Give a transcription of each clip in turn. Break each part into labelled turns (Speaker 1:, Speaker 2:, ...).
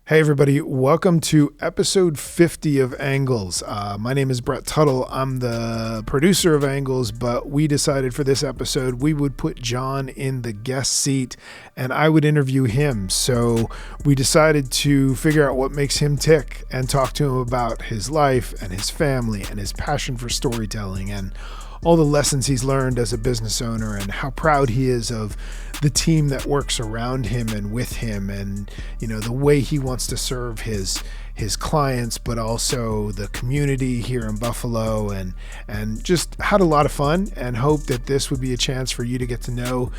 Speaker 1: Hey everybody, welcome to episode 50 of Angles. My name is Brett Tuttle. I'm the producer of Angles, but we decided for this episode we would put John in the guest seat and I would interview him. So we decided to figure out what makes him tick and talk to him about his life and his family and his passion for storytelling and all the lessons he's learned as a business owner and how proud he is of the team that works around him and with him, and the way he wants to serve his clients, but also the community here in Buffalo, and just had a lot of fun and hope that this would be a chance for you to get to know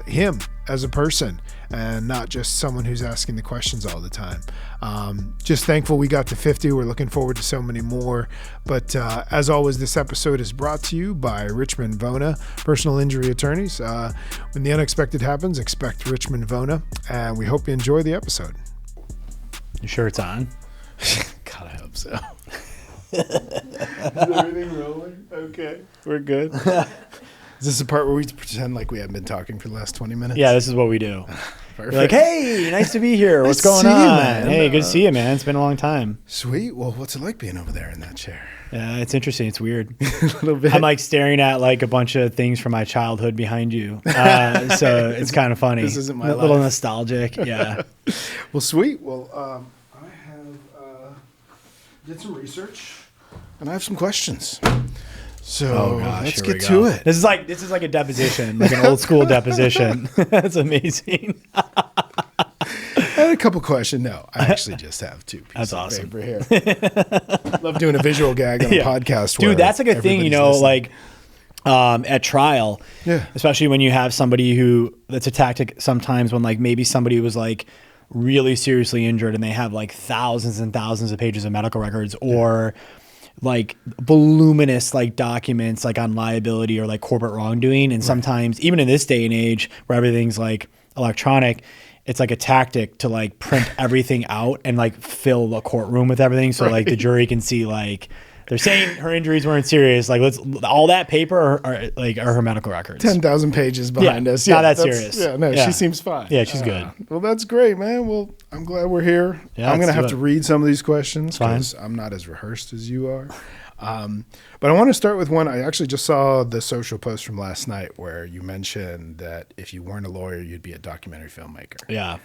Speaker 1: him as a person and not just someone who's asking the questions all the time. Just thankful we got to 50. We're looking forward to so many more. But as always, this episode is brought to you by Richmond Vona, personal injury attorneys. When the unexpected happens, expect Richmond Vona. And we hope you enjoy the episode.
Speaker 2: You sure it's on?
Speaker 1: God, I hope so. Is everything rolling? Okay, we're good. Is this the part where we pretend like we haven't been talking for the last 20 minutes?
Speaker 2: Yeah, this is what we do. We're like, hey, nice to be here. What's
Speaker 1: Nice to
Speaker 2: going
Speaker 1: see you,
Speaker 2: on?
Speaker 1: man.
Speaker 2: Hey, good to see you, man. It's been a long time.
Speaker 1: Sweet. Well, what's it like being over there in that chair?
Speaker 2: Yeah, it's interesting. It's weird.
Speaker 1: A little bit.
Speaker 2: I'm like staring at like a bunch of things from my childhood behind you. So it's kind of funny.
Speaker 1: This isn't my
Speaker 2: A little
Speaker 1: life.
Speaker 2: nostalgic. Yeah.
Speaker 1: Well, sweet. Well, I have did some research, and I have some questions. So let's
Speaker 2: here we
Speaker 1: get
Speaker 2: go.
Speaker 1: to it.
Speaker 2: This is like a deposition, like an old school deposition. That's amazing.
Speaker 1: I had a couple questions. No, I actually just have two pieces
Speaker 2: That's awesome.
Speaker 1: of paper here. Love doing a visual gag on a podcast.
Speaker 2: Dude,
Speaker 1: where
Speaker 2: that's like a thing,
Speaker 1: everybody's listening.
Speaker 2: like at trial,
Speaker 1: Yeah.
Speaker 2: especially when you have somebody that's a tactic sometimes when like maybe somebody was like really seriously injured and they have like thousands and thousands of pages of medical records or like voluminous like documents like on liability or like corporate wrongdoing. And sometimes even in this day and age where everything's like electronic, it's like a tactic to like print everything out and like fill the courtroom with everything. So like the jury can see like they're saying her injuries weren't serious. Like all that paper are her medical records.
Speaker 1: 10,000 pages behind us.
Speaker 2: Not that
Speaker 1: that's-
Speaker 2: serious.
Speaker 1: Yeah, no,
Speaker 2: Yeah.
Speaker 1: she seems fine.
Speaker 2: Yeah, she's good.
Speaker 1: Well, that's great, man. Well, I'm glad we're here.
Speaker 2: Yeah,
Speaker 1: I'm going to
Speaker 2: let's do
Speaker 1: have
Speaker 2: it.
Speaker 1: to read some of these questions
Speaker 2: Fine.
Speaker 1: because I'm not as rehearsed as you are. But I want to start with one. I actually just saw the social post from last night where you mentioned that if you weren't a lawyer, you'd be a documentary filmmaker.
Speaker 2: Yeah.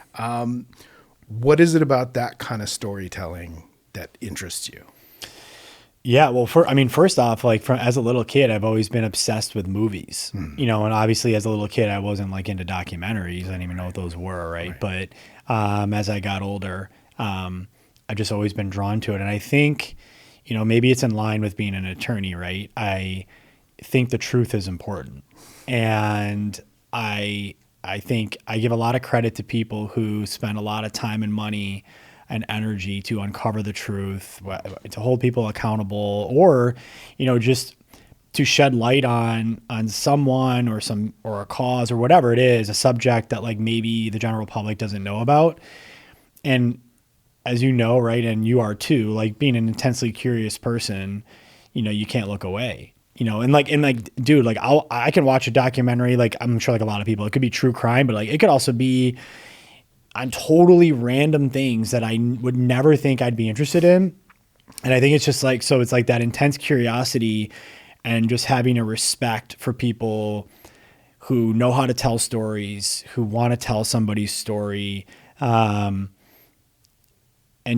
Speaker 1: What is it about that kind of storytelling that interests you?
Speaker 2: Yeah, well, first off, like as a little kid, I've always been obsessed with movies, and obviously as a little kid, I wasn't like into documentaries. I didn't even know what those were, right? But as I got older, I've just always been drawn to it. And I think, maybe it's in line with being an attorney, right? I think the truth is important. And I think I give a lot of credit to people who spend a lot of time and money and energy to uncover the truth, to hold people accountable, or, just to shed light on someone or a cause or whatever it is, a subject that like maybe the general public doesn't know about. And as you know, right, and you are too, like being an intensely curious person, you can't look away. Dude, like I can watch a documentary, like I'm sure like a lot of people, it could be true crime, but like it could also be on totally random things that I would never think I'd be interested in. And I think it's just like, so it's like that intense curiosity and just having a respect for people who know how to tell stories, who want to tell somebody's story, and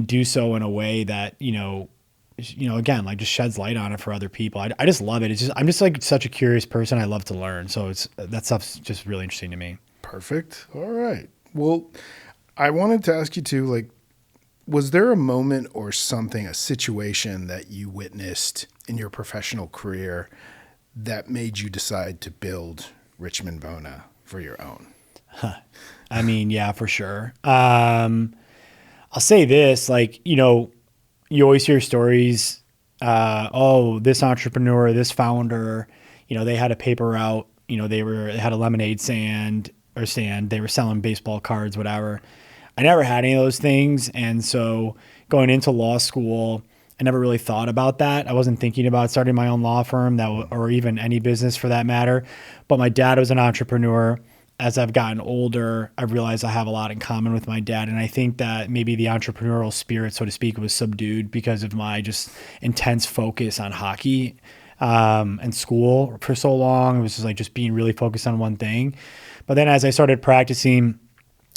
Speaker 2: do so in a way that, again, like just sheds light on it for other people. I just love it. I'm just like such a curious person. I love to learn. So that stuff's just really interesting to me.
Speaker 1: Perfect. All right. Well, I wanted to ask you too, like, was there a moment or something, a situation that you witnessed in your professional career that made you decide to build Richmond Vona for your own?
Speaker 2: I mean, yeah, for sure. I'll say this, like, you always hear stories, this entrepreneur, this founder, they had a paper route, they had a lemonade stand, they were selling baseball cards, whatever. I never had any of those things. And so going into law school, I never really thought about that. I wasn't thinking about starting my own law firm or even any business for that matter. But my dad was an entrepreneur. as I've gotten older, I've realized I have a lot in common with my dad. And I think that maybe the entrepreneurial spirit, so to speak, was subdued because of my just intense focus on hockey and school for so long. It was just like just being really focused on one thing. But then as I started practicing,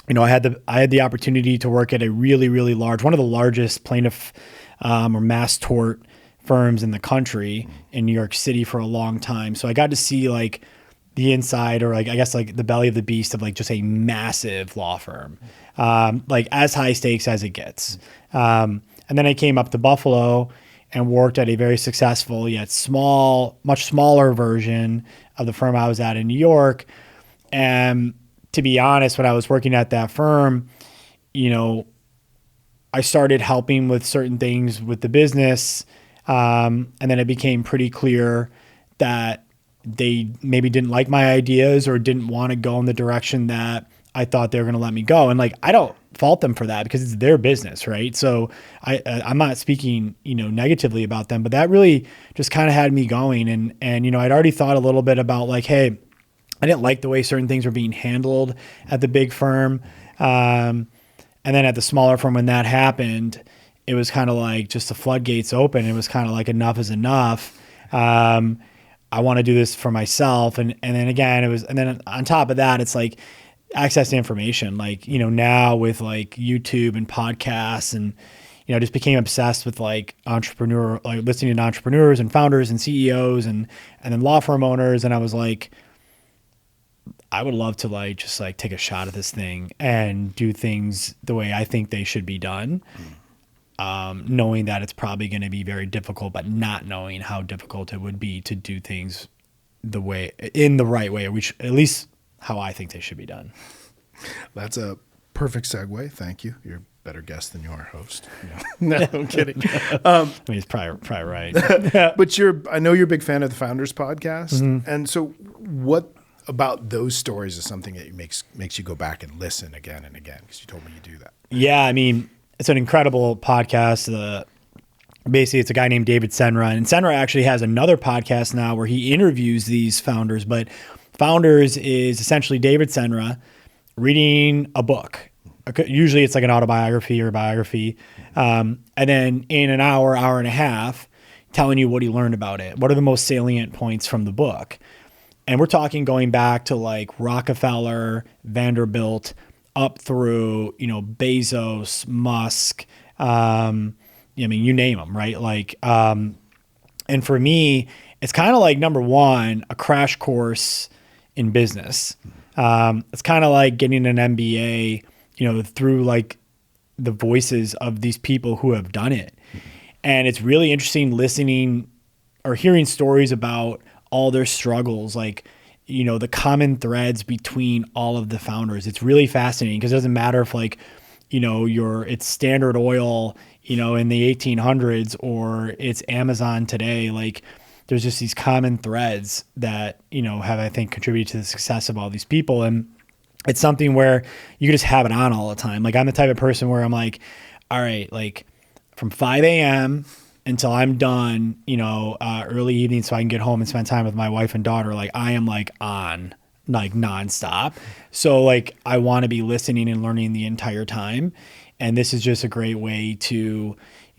Speaker 2: you know, I had the opportunity to work at a really, really large, one of the largest plaintiff or mass tort firms in the country in New York City for a long time. So I got to see like the inside, or like, I guess like the belly of the beast of like just a massive law firm, like as high stakes as it gets. And then I came up to Buffalo and worked at a very successful yet small, much smaller version of the firm I was at in New York. And to be honest, when I was working at that firm, you know, I started helping with certain things with the business. And then it became pretty clear that they maybe didn't like my ideas or didn't want to go in the direction that I thought they were going to let me go. And like, I don't fault them for that because it's their business, right? So I'm not speaking, you know, negatively about them, but that really just kind of had me going. And, you know, I'd already thought a little bit about like, hey, I didn't like the way certain things were being handled at the big firm. And then at the smaller firm, when that happened, it was kind of like just the floodgates open. It was kind of like enough is enough. I want to do this for myself. And then again, and then on top of that, it's like access to information, like, you know, now with like YouTube and podcasts, and, you know, just became obsessed with like like listening to entrepreneurs and founders and CEOs and then law firm owners. And I was like, I would love to like, just like take a shot at this thing and do things the way I think they should be done. Knowing that it's probably going to be very difficult, but not knowing how difficult it would be to do things in the right way, which at least how I think they should be done.
Speaker 1: That's perfect segue. Thank you. You're a better guest than your host. No, I'm kidding.
Speaker 2: I mean, he's probably right.
Speaker 1: But I know you're a big fan of the Founders podcast. Mm-hmm. And so what about those stories is something that makes you go back and listen again and again? Because you told me you do that.
Speaker 2: Yeah. I mean, it's an incredible podcast. Basically, it's a guy named David Senra. And Senra actually has another podcast now where he interviews these founders. But Founders is essentially David Senra reading a book. Usually it's like an autobiography or a biography. And then in an hour and a half, telling you what he learned about it. What are the most salient points from the book? And we're talking going back to like Rockefeller, Vanderbilt, up through, you know, Bezos, Musk, I mean, you name them, right? Like, and for me, it's kind of like, number one, a crash course in business. It's kind of like getting an MBA, you know, through like the voices of these people who have done it. And it's really interesting listening or hearing stories about all their struggles, like, you know, the common threads between all of the founders. It's really fascinating because it doesn't matter if like, you know, it's Standard Oil, you know, in the 1800s or it's Amazon today. Like, there's just these common threads that, you know, have, I think, contributed to the success of all these people. And it's something where you can just have it on all the time. Like, I'm the type of person where I'm like, all right, like from 5 a.m. until I'm done, you know, early evening so I can get home and spend time with my wife and daughter. Like, I am like on like nonstop. So like, I want to be listening and learning the entire time. And this is just a great way to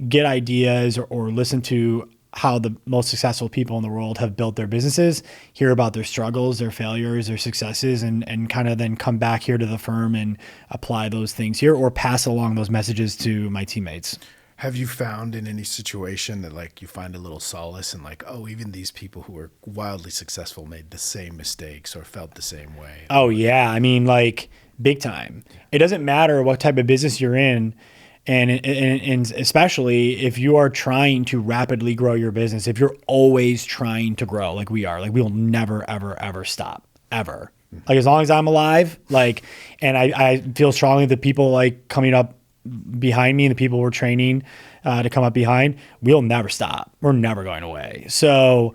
Speaker 2: get ideas or listen to how the most successful people in the world have built their businesses, hear about their struggles, their failures, their successes, and kind of then come back here to the firm and apply those things here or pass along those messages to my teammates.
Speaker 1: Have you found in any situation that like you find a little solace in like, oh, even these people who are wildly successful made the same mistakes or felt the same way?
Speaker 2: Oh yeah. I mean, like big time. It doesn't matter what type of business you're in. And especially if you are trying to rapidly grow your business, if you're always trying to grow like we are, like we will never, ever, ever stop, ever. Like as long as I'm alive, like, and I feel strongly that people like coming up behind me and the people we're training to come up behind, we'll never stop. We're never going away. So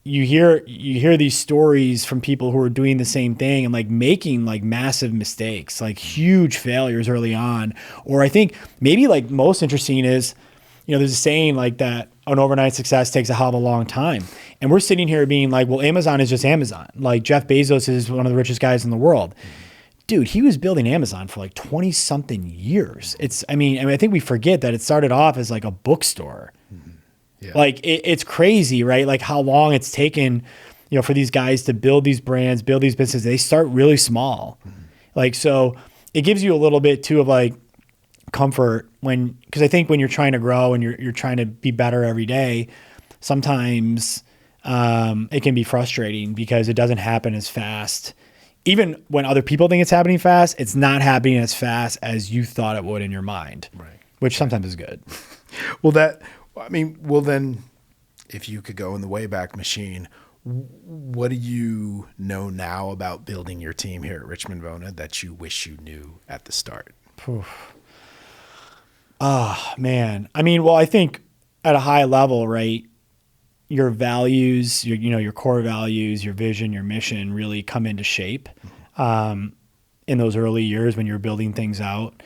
Speaker 2: you hear these stories from people who are doing the same thing and like making like massive mistakes, like huge failures early on. Or I think maybe like most interesting is, you know, there's a saying like that an overnight success takes a hell of a long time. And we're sitting here being like, well, Amazon is just Amazon. Like Jeff Bezos is one of the richest guys in the world. Dude, he was building Amazon for like 20 something years. I mean, I think we forget that it started off as like a bookstore. Yeah. Like it's crazy, right? Like how long it's taken, you know, for these guys to build these brands, build these businesses. They start really small. Like, so it gives you a little bit too of like comfort because I think when you're trying to grow and you're trying to be better every day, sometimes it can be frustrating because it doesn't happen as fast. Even when other people think it's happening fast, it's not happening as fast as you thought it would in your mind, right? Which sometimes is good.
Speaker 1: Well, then if you could go in the Wayback Machine, what do you know now about building your team here at Richmond Vona that you wish you knew at the start?
Speaker 2: Oh, man. I mean, well, I think at a high level, right, your values, your core values, your vision, your mission really come into shape in those early years when you're building things out.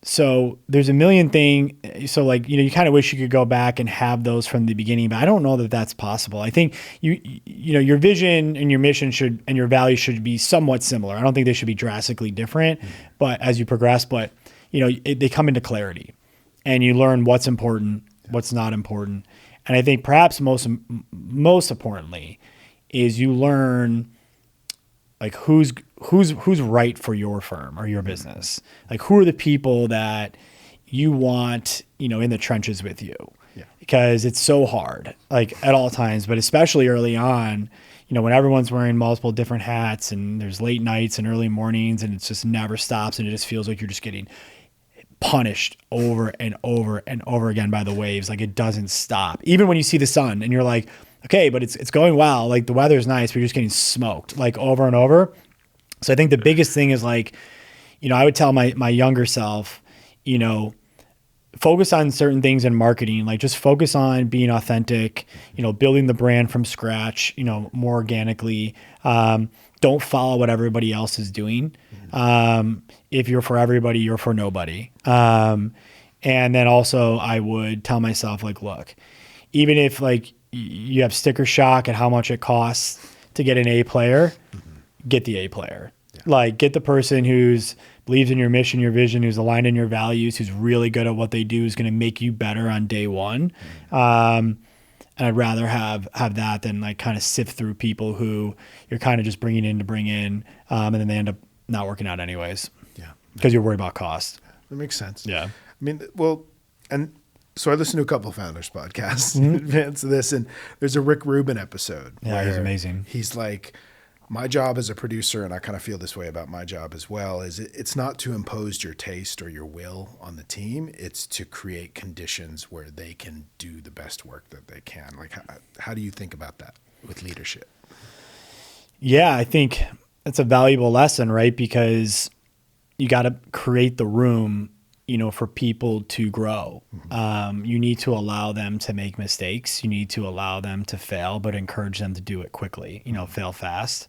Speaker 2: So there's a million things. So like, you kind of wish you could go back and have those from the beginning, but I don't know that that's possible. I think your vision and your mission and your values should be somewhat similar. I don't think they should be drastically different, but as you progress, they come into clarity and you learn what's important, what's not important. And I think perhaps most importantly is you learn like who's right for your firm or your business. Like who are the people that you want, in the trenches with you? Yeah. Because it's so hard, like at all times, but especially early on, when everyone's wearing multiple different hats and there's late nights and early mornings and it just never stops and it just feels like you're just getting punished over and over and over again by the waves. Like it doesn't stop. Even when you see the sun and you're like, okay, but it's going well. Like the weather's nice, but you're just getting smoked like over and over. So I think the biggest thing is like, I would tell my younger self, focus on certain things in marketing, like just focus on being authentic, building the brand from scratch, more organically. Don't follow what everybody else is doing. If you're for everybody, you're for nobody. And then also I would tell myself like, look, even if like you have sticker shock at how much it costs to get an A player, get the A player. Yeah. Like get the person who's believes in your mission, your vision, who's aligned in your values, who's really good at what they do, is going to make you better on day one. And I'd rather have that than like kind of sift through people who you're kind of just bringing in to bring in. And then they end up not working out anyways. Yeah. Because you're worried about cost.
Speaker 1: That makes sense.
Speaker 2: Yeah.
Speaker 1: I mean, well, and so I listened to a couple of Founders podcasts in advance of this, and there's a Rick Rubin episode.
Speaker 2: Yeah, he's amazing.
Speaker 1: He's like, my job as a producer, and I kind of feel this way about my job as well, is it's not to impose your taste or your will on the team. It's to create conditions where they can do the best work that they can. Like, how do you think about that with leadership?
Speaker 2: Yeah, I think it's a valuable lesson, right? Because you got to create the room, for people to grow. You need to allow them to make mistakes. You need to allow them to fail, but encourage them to do it quickly, fail fast.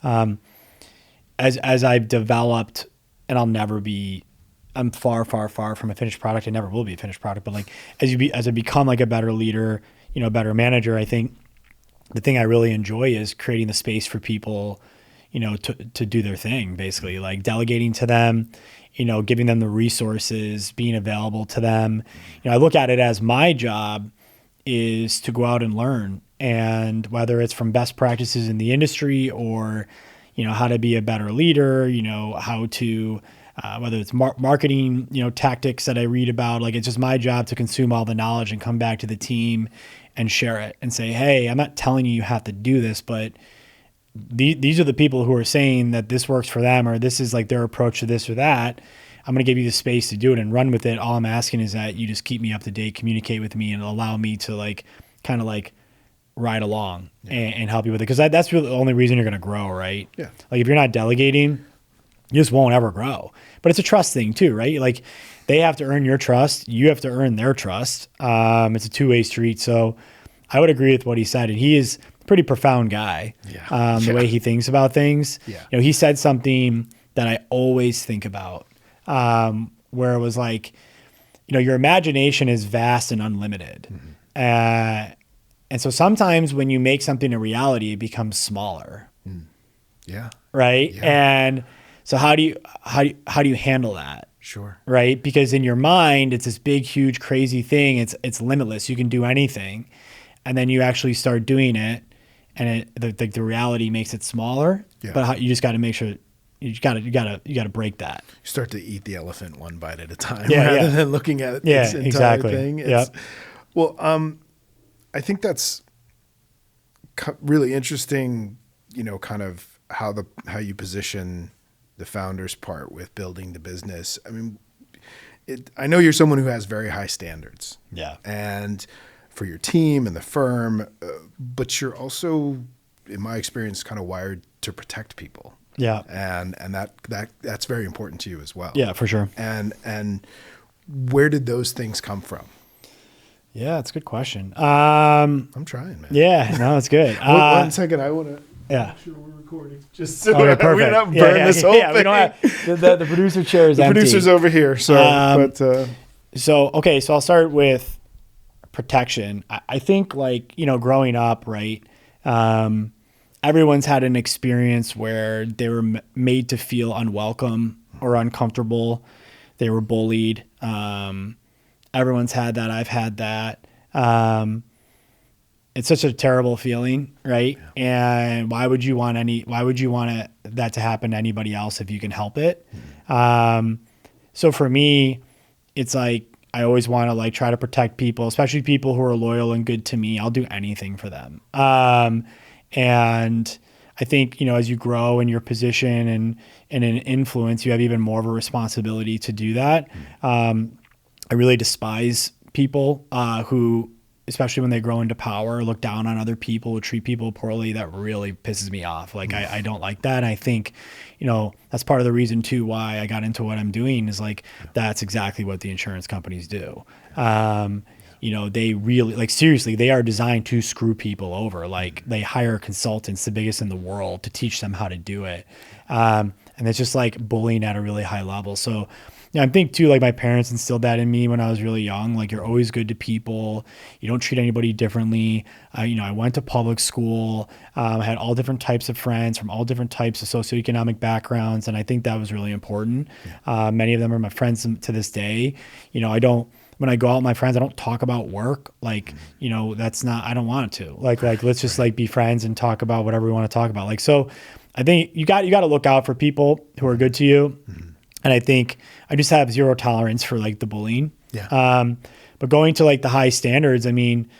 Speaker 2: As I've developed, and I'm far, far, far from a finished product. I never will be a finished product, but like as I become like a better leader, a better manager, I think the thing I really enjoy is creating the space for people, to do their thing, basically like delegating to them, giving them the resources, being available to them. I look at it as my job is to go out and learn, and whether it's from best practices in the industry or, how to be a better leader, how to, whether it's marketing, tactics that I read about, like it's just my job to consume all the knowledge and come back to the team and share it and say, hey, I'm not telling you have to do this, but these are the people who are saying that this works for them, or this is like their approach to this or that. I'm going to give you the space to do it and run with it. All I'm asking is that you just keep me up to date, communicate with me, and allow me to like kind of like ride along and help you with it. Because that's really the only reason you're going to grow, right? Yeah. Like if you're not delegating, you just won't ever grow. But it's a trust thing too, right? Like they have to earn your trust. You have to earn their trust. It's a two-way street. So I would agree with what he said. And he is pretty profound guy, the way he thinks about things. Yeah. He said something that I always think about, where it was like, your imagination is vast and unlimited. And so sometimes when you make something a reality, it becomes smaller.
Speaker 1: Yeah.
Speaker 2: Right.
Speaker 1: Yeah.
Speaker 2: And so how do you handle that?
Speaker 1: Sure.
Speaker 2: Right. Because in your mind, it's this big, huge, crazy thing. It's limitless. You can do anything. And then you actually start doing it, and the reality makes it smaller.
Speaker 1: Yeah.
Speaker 2: But you just got to make sure you got to break that.
Speaker 1: You start to eat the elephant one bite at a time,
Speaker 2: Yeah,
Speaker 1: rather
Speaker 2: yeah.
Speaker 1: than looking at its entire
Speaker 2: exactly.
Speaker 1: thing.
Speaker 2: Yep.
Speaker 1: Well, I think that's really interesting. Kind of how you position the founder's part with building the business. I mean, I know you're someone who has very high standards.
Speaker 2: Yeah.
Speaker 1: And for your team and the firm, but you're also, in my experience, kind of wired to protect people.
Speaker 2: Yeah.
Speaker 1: And that's very important to you as well.
Speaker 2: Yeah, for sure.
Speaker 1: And where did those things come from?
Speaker 2: Yeah, it's a good question.
Speaker 1: I'm trying, man.
Speaker 2: Yeah, no, it's good.
Speaker 1: 1 second, I want to make sure we're recording, just so we don't burn this whole thing.
Speaker 2: We don't have the producer chair is
Speaker 1: the
Speaker 2: empty.
Speaker 1: producer's over here. So,
Speaker 2: so I'll start with protection. I think growing up, right? Everyone's had an experience where they were made to feel unwelcome or uncomfortable. They were bullied. Everyone's had that. I've had that. It's such a terrible feeling, right? Yeah. And why would you want that to happen to anybody else if you can help it? So for me, it's like, I always want to try to protect people, especially people who are loyal and good to me. I'll do anything for them. And I think, as you grow in your position and in influence, you have even more of a responsibility to do that. I really despise people who, especially when they grow into power, look down on other people, treat people poorly. That really pisses me off. I don't like that. And I think, that's part of the reason too why I got into what I'm doing is that's exactly what the insurance companies do. They really seriously, they are designed to screw people over. They hire consultants, the biggest in the world, to teach them how to do it. And it's just bullying at a really high level. So I think too, my parents instilled that in me when I was really young. You're always good to people. You don't treat anybody differently. I went to public school. I had all different types of friends from all different types of socioeconomic backgrounds. And I think that was really important. Many of them are my friends to this day. When I go out with my friends, I don't talk about work. That's not, I don't want to. Let's just be friends and talk about whatever we want to talk about. So I think you got to look out for people who are good to you. And I think I just have zero tolerance for the bullying. Yeah. But going to the high standards, I mean,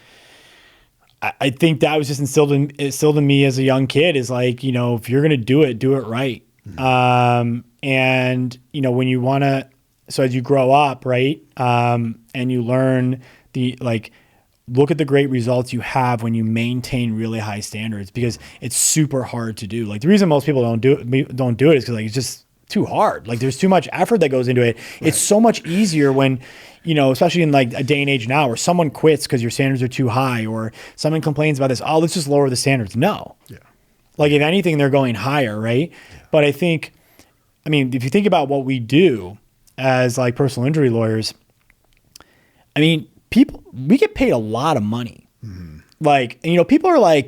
Speaker 2: I think that was just instilled in me as a young kid is if you're going to do it right. And when you want to, so as you grow up, right. And you learn look at the great results you have when you maintain really high standards, because it's super hard to do. The reason most people don't do it is because it's just too hard. There's too much effort that goes into it. Right. It's so much easier when, especially in a day and age now where someone quits because your standards are too high, or someone complains about this. Oh, let's just lower the standards. No. Yeah. If anything, they're going higher. Right. Yeah. But I think, if you think about what we do as personal injury lawyers, we get paid a lot of money. Mm-hmm. People are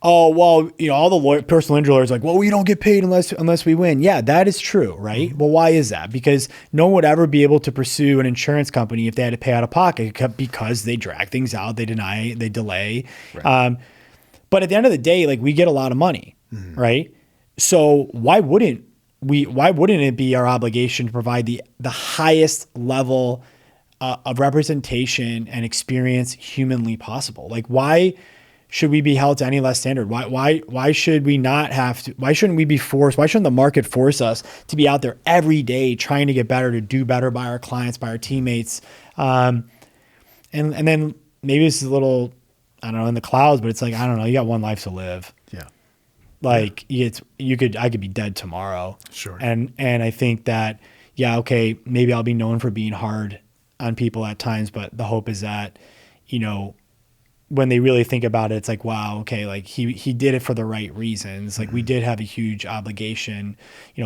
Speaker 2: oh, well, all the personal injury lawyers well, we don't get paid unless we win. Yeah, that is true, right? Mm-hmm. Well, why is that? Because no one would ever be able to pursue an insurance company if they had to pay out of pocket, because they drag things out, they deny, they delay. Right. But at the end of the day, we get a lot of money, right? So why wouldn't it be our obligation to provide the highest level of representation and experience humanly possible? Why should we be held to any less standard? Why should we not have to? Why shouldn't we be forced? Why shouldn't the market force us to be out there every day trying to get better, to do better by our clients, by our teammates? And then maybe this is a little, I don't know, in the clouds, but it's I don't know, you got one life to live. Yeah. I could be dead tomorrow. Sure. And I think that, okay, maybe I'll be known for being hard on people at times, but the hope is that, when they really think about it, it's wow, okay, he did it for the right reasons. We did have a huge obligation.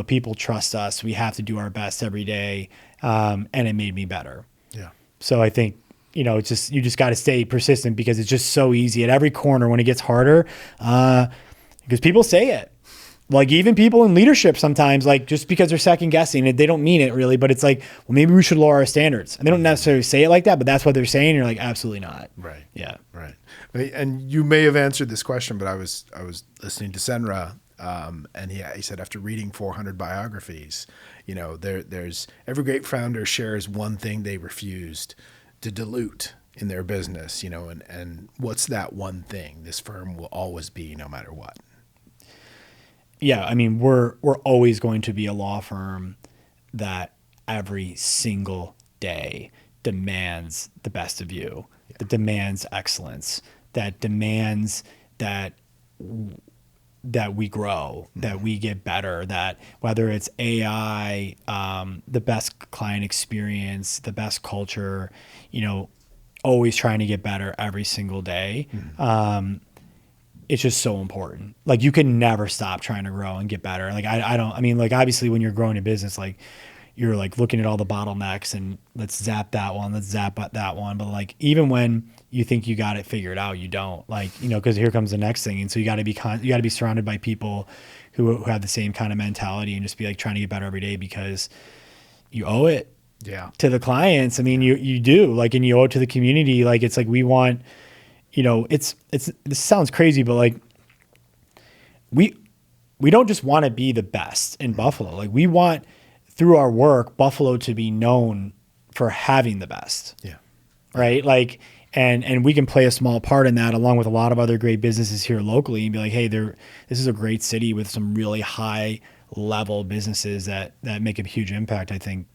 Speaker 2: People trust us. We have to do our best every day. And it made me better. Yeah. So I think, it's just, you just got to stay persistent because it's just so easy at every corner when it gets harder. Because people say it. Like even people in leadership sometimes, like just because they're second guessing it, they don't mean it really, but it's like, well, maybe we should lower our standards. And they don't necessarily say it like that, but that's what they're saying. You're like, absolutely not.
Speaker 1: Right.
Speaker 2: Yeah.
Speaker 1: Right. And you may have answered this question, but I was listening to Senra, and he said after reading 400 biographies, there's every great founder shares one thing they refused to dilute in their business, and what's that one thing this firm will always be no matter what?
Speaker 2: Yeah, I mean, we're always going to be a law firm that every single day demands the best of you, that demands excellence, that demands that we grow, that we get better, that whether it's AI, the best client experience, the best culture, always trying to get better every single day. It's just so important. Like you can never stop trying to grow and get better. Like obviously when you're growing a business, like you're like looking at all the bottlenecks and let's zap that one, let's zap that one. But like, even when you think you got it figured out, you don't, like, cause here comes the next thing. And so you gotta be surrounded by people who have the same kind of mentality and just be like trying to get better every day because you owe it to the clients. I mean, you do, like, and you owe it to the community. Like, it's like, we want, this sounds crazy, but like we don't just want to be the best in Buffalo. Like we want through our work, Buffalo to be known for having the best. Yeah. Right. Like, and we can play a small part in that along with a lot of other great businesses here locally and be like, hey, this is a great city with some really high level businesses that make a huge impact. I think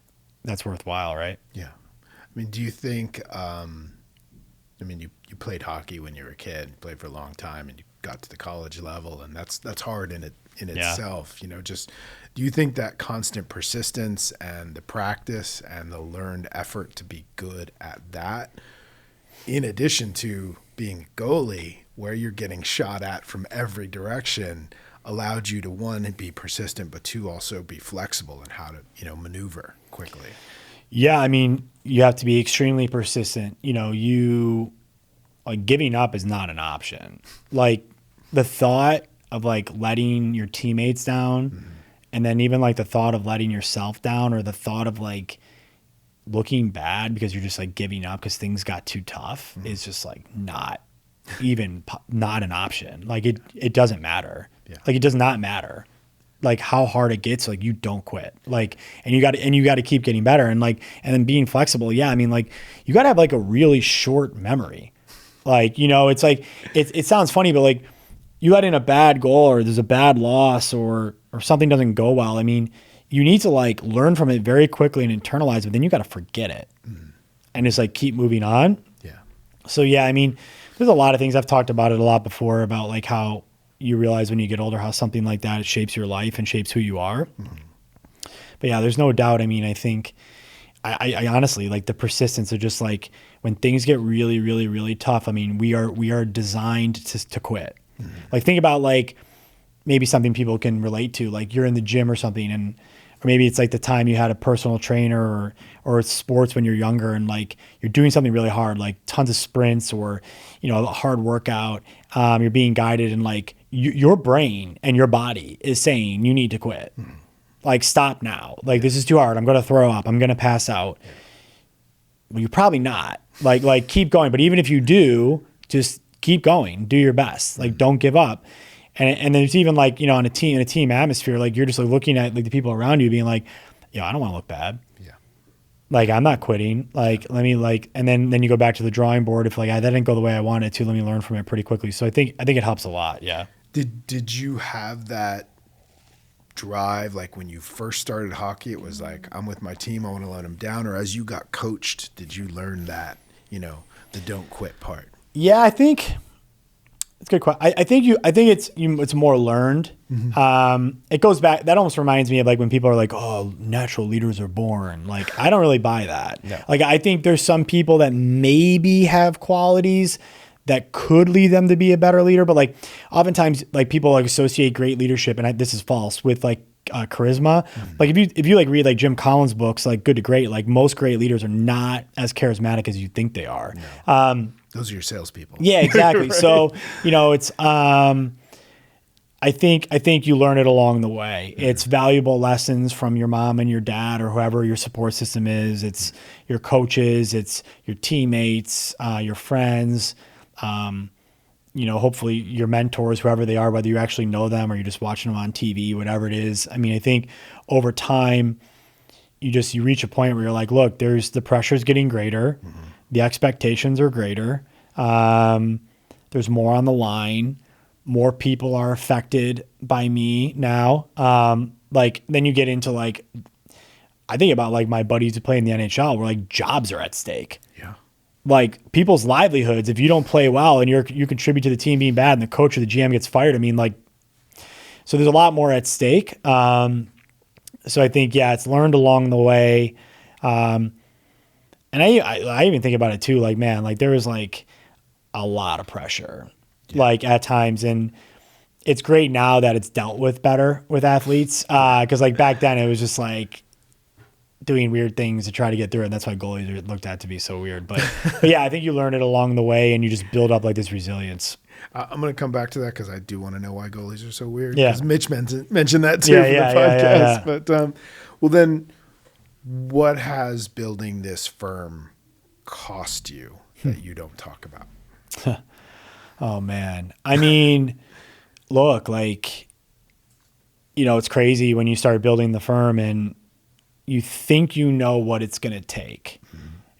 Speaker 2: that's worthwhile. Right. Yeah.
Speaker 1: I mean, do you think, you played hockey when you were a kid, played for a long time, and you got to the college level, and that's hard in itself. Just do you think that constant persistence and the practice and the learned effort to be good at that, in addition to being a goalie where you're getting shot at from every direction, allowed you to, one, be persistent, but two, also be flexible in how to maneuver quickly?
Speaker 2: Yeah, I mean, you have to be extremely persistent. Like giving up is not an option. Like the thought of like letting your teammates down and then even like the thought of letting yourself down or the thought of like looking bad because you're just like giving up because things got too tough is just like not an option. Like it doesn't matter. Yeah. Like it does not matter. Like how hard it gets, like you don't quit. Like, and you got to keep getting better and then being flexible. Yeah. I mean, like you got to have like a really short memory. Like, it's like, it sounds funny, but like you let in a bad goal or there's a bad loss or something doesn't go well. I mean, you need to like learn from it very quickly and internalize, but then you got to forget it and just like keep moving on. Yeah. So yeah, I mean, there's a lot of things I've talked about it a lot before about like how you realize when you get older, how something like that shapes your life and shapes who you are. But yeah, there's no doubt. I mean, I think I honestly like the persistence of just like when things get really, really, really tough. I mean, we are designed to quit. Like think about like maybe something people can relate to, like you're in the gym or something or maybe it's like the time you had a personal trainer or it's sports when you're younger and like you're doing something really hard, like tons of sprints or, a hard workout. You're being guided and like your brain and your body is saying you need to quit. Like stop now. Like this is too hard. I'm going to throw up. I'm going to pass out. Well, you're probably not. Like keep going. But even if you do, just keep going. Do your best. Like don't give up. And there's even like, in a team atmosphere, like you're just like looking at like the people around you being like, I don't want to look bad. Yeah. Like I'm not quitting. Like let me and then you go back to the drawing board. If like that didn't go the way I wanted to, let me learn from it pretty quickly. So I think it helps a lot. Yeah.
Speaker 1: Did you have that drive? Like when you first started hockey, it was like, I'm with my team, I want to let them down. Or as you got coached, did you learn that, the don't quit part?
Speaker 2: Yeah, I think it's a good question. I think it's more learned. It goes back. That almost reminds me of like when people are like, "Oh, natural leaders are born." Like I don't really buy that. No. Like I think there's some people that maybe have qualities that could lead them to be a better leader, but like oftentimes like people like associate great leadership, and this is false, with like charisma. Like if you like read like Jim Collins books, like Good to Great, like most great leaders are not as charismatic as you think they are.
Speaker 1: No. Those are your salespeople.
Speaker 2: Yeah, exactly.
Speaker 1: Right?
Speaker 2: So, it's, I think you learn it along the way. It's valuable lessons from your mom and your dad or whoever your support system is. It's your coaches, it's your teammates, your friends, hopefully your mentors, whoever they are, whether you actually know them or you're just watching them on TV, whatever it is. I mean, I think over time you reach a point where you're like, look, the pressure's getting greater. The expectations are greater. There's more on the line. More people are affected by me now. Then you get into like, I think about like my buddies who play in the NHL where like jobs are at stake.
Speaker 1: Yeah.
Speaker 2: Like people's livelihoods, if you don't play well and you contribute to the team being bad and the coach or the GM gets fired, I mean, like, so there's a lot more at stake. So I think, it's learned along the way. And I even think about it too, like, man, like there was like a lot of pressure. Like at times, and it's great now that it's dealt with better with athletes. Cause like back then it was just like doing weird things to try to get through it. And that's why goalies are looked at to be so weird. But yeah, I think you learn it along the way and you just build up like this resilience.
Speaker 1: I'm going to come back to that because I do want to know why goalies are so weird.
Speaker 2: Yeah.
Speaker 1: Because Mitch mentioned that too for the podcast. But well, then what has building this firm cost you that you don't talk about?
Speaker 2: Oh man. I mean, look, like, it's crazy when you start building the firm and you think you know what it's going to take,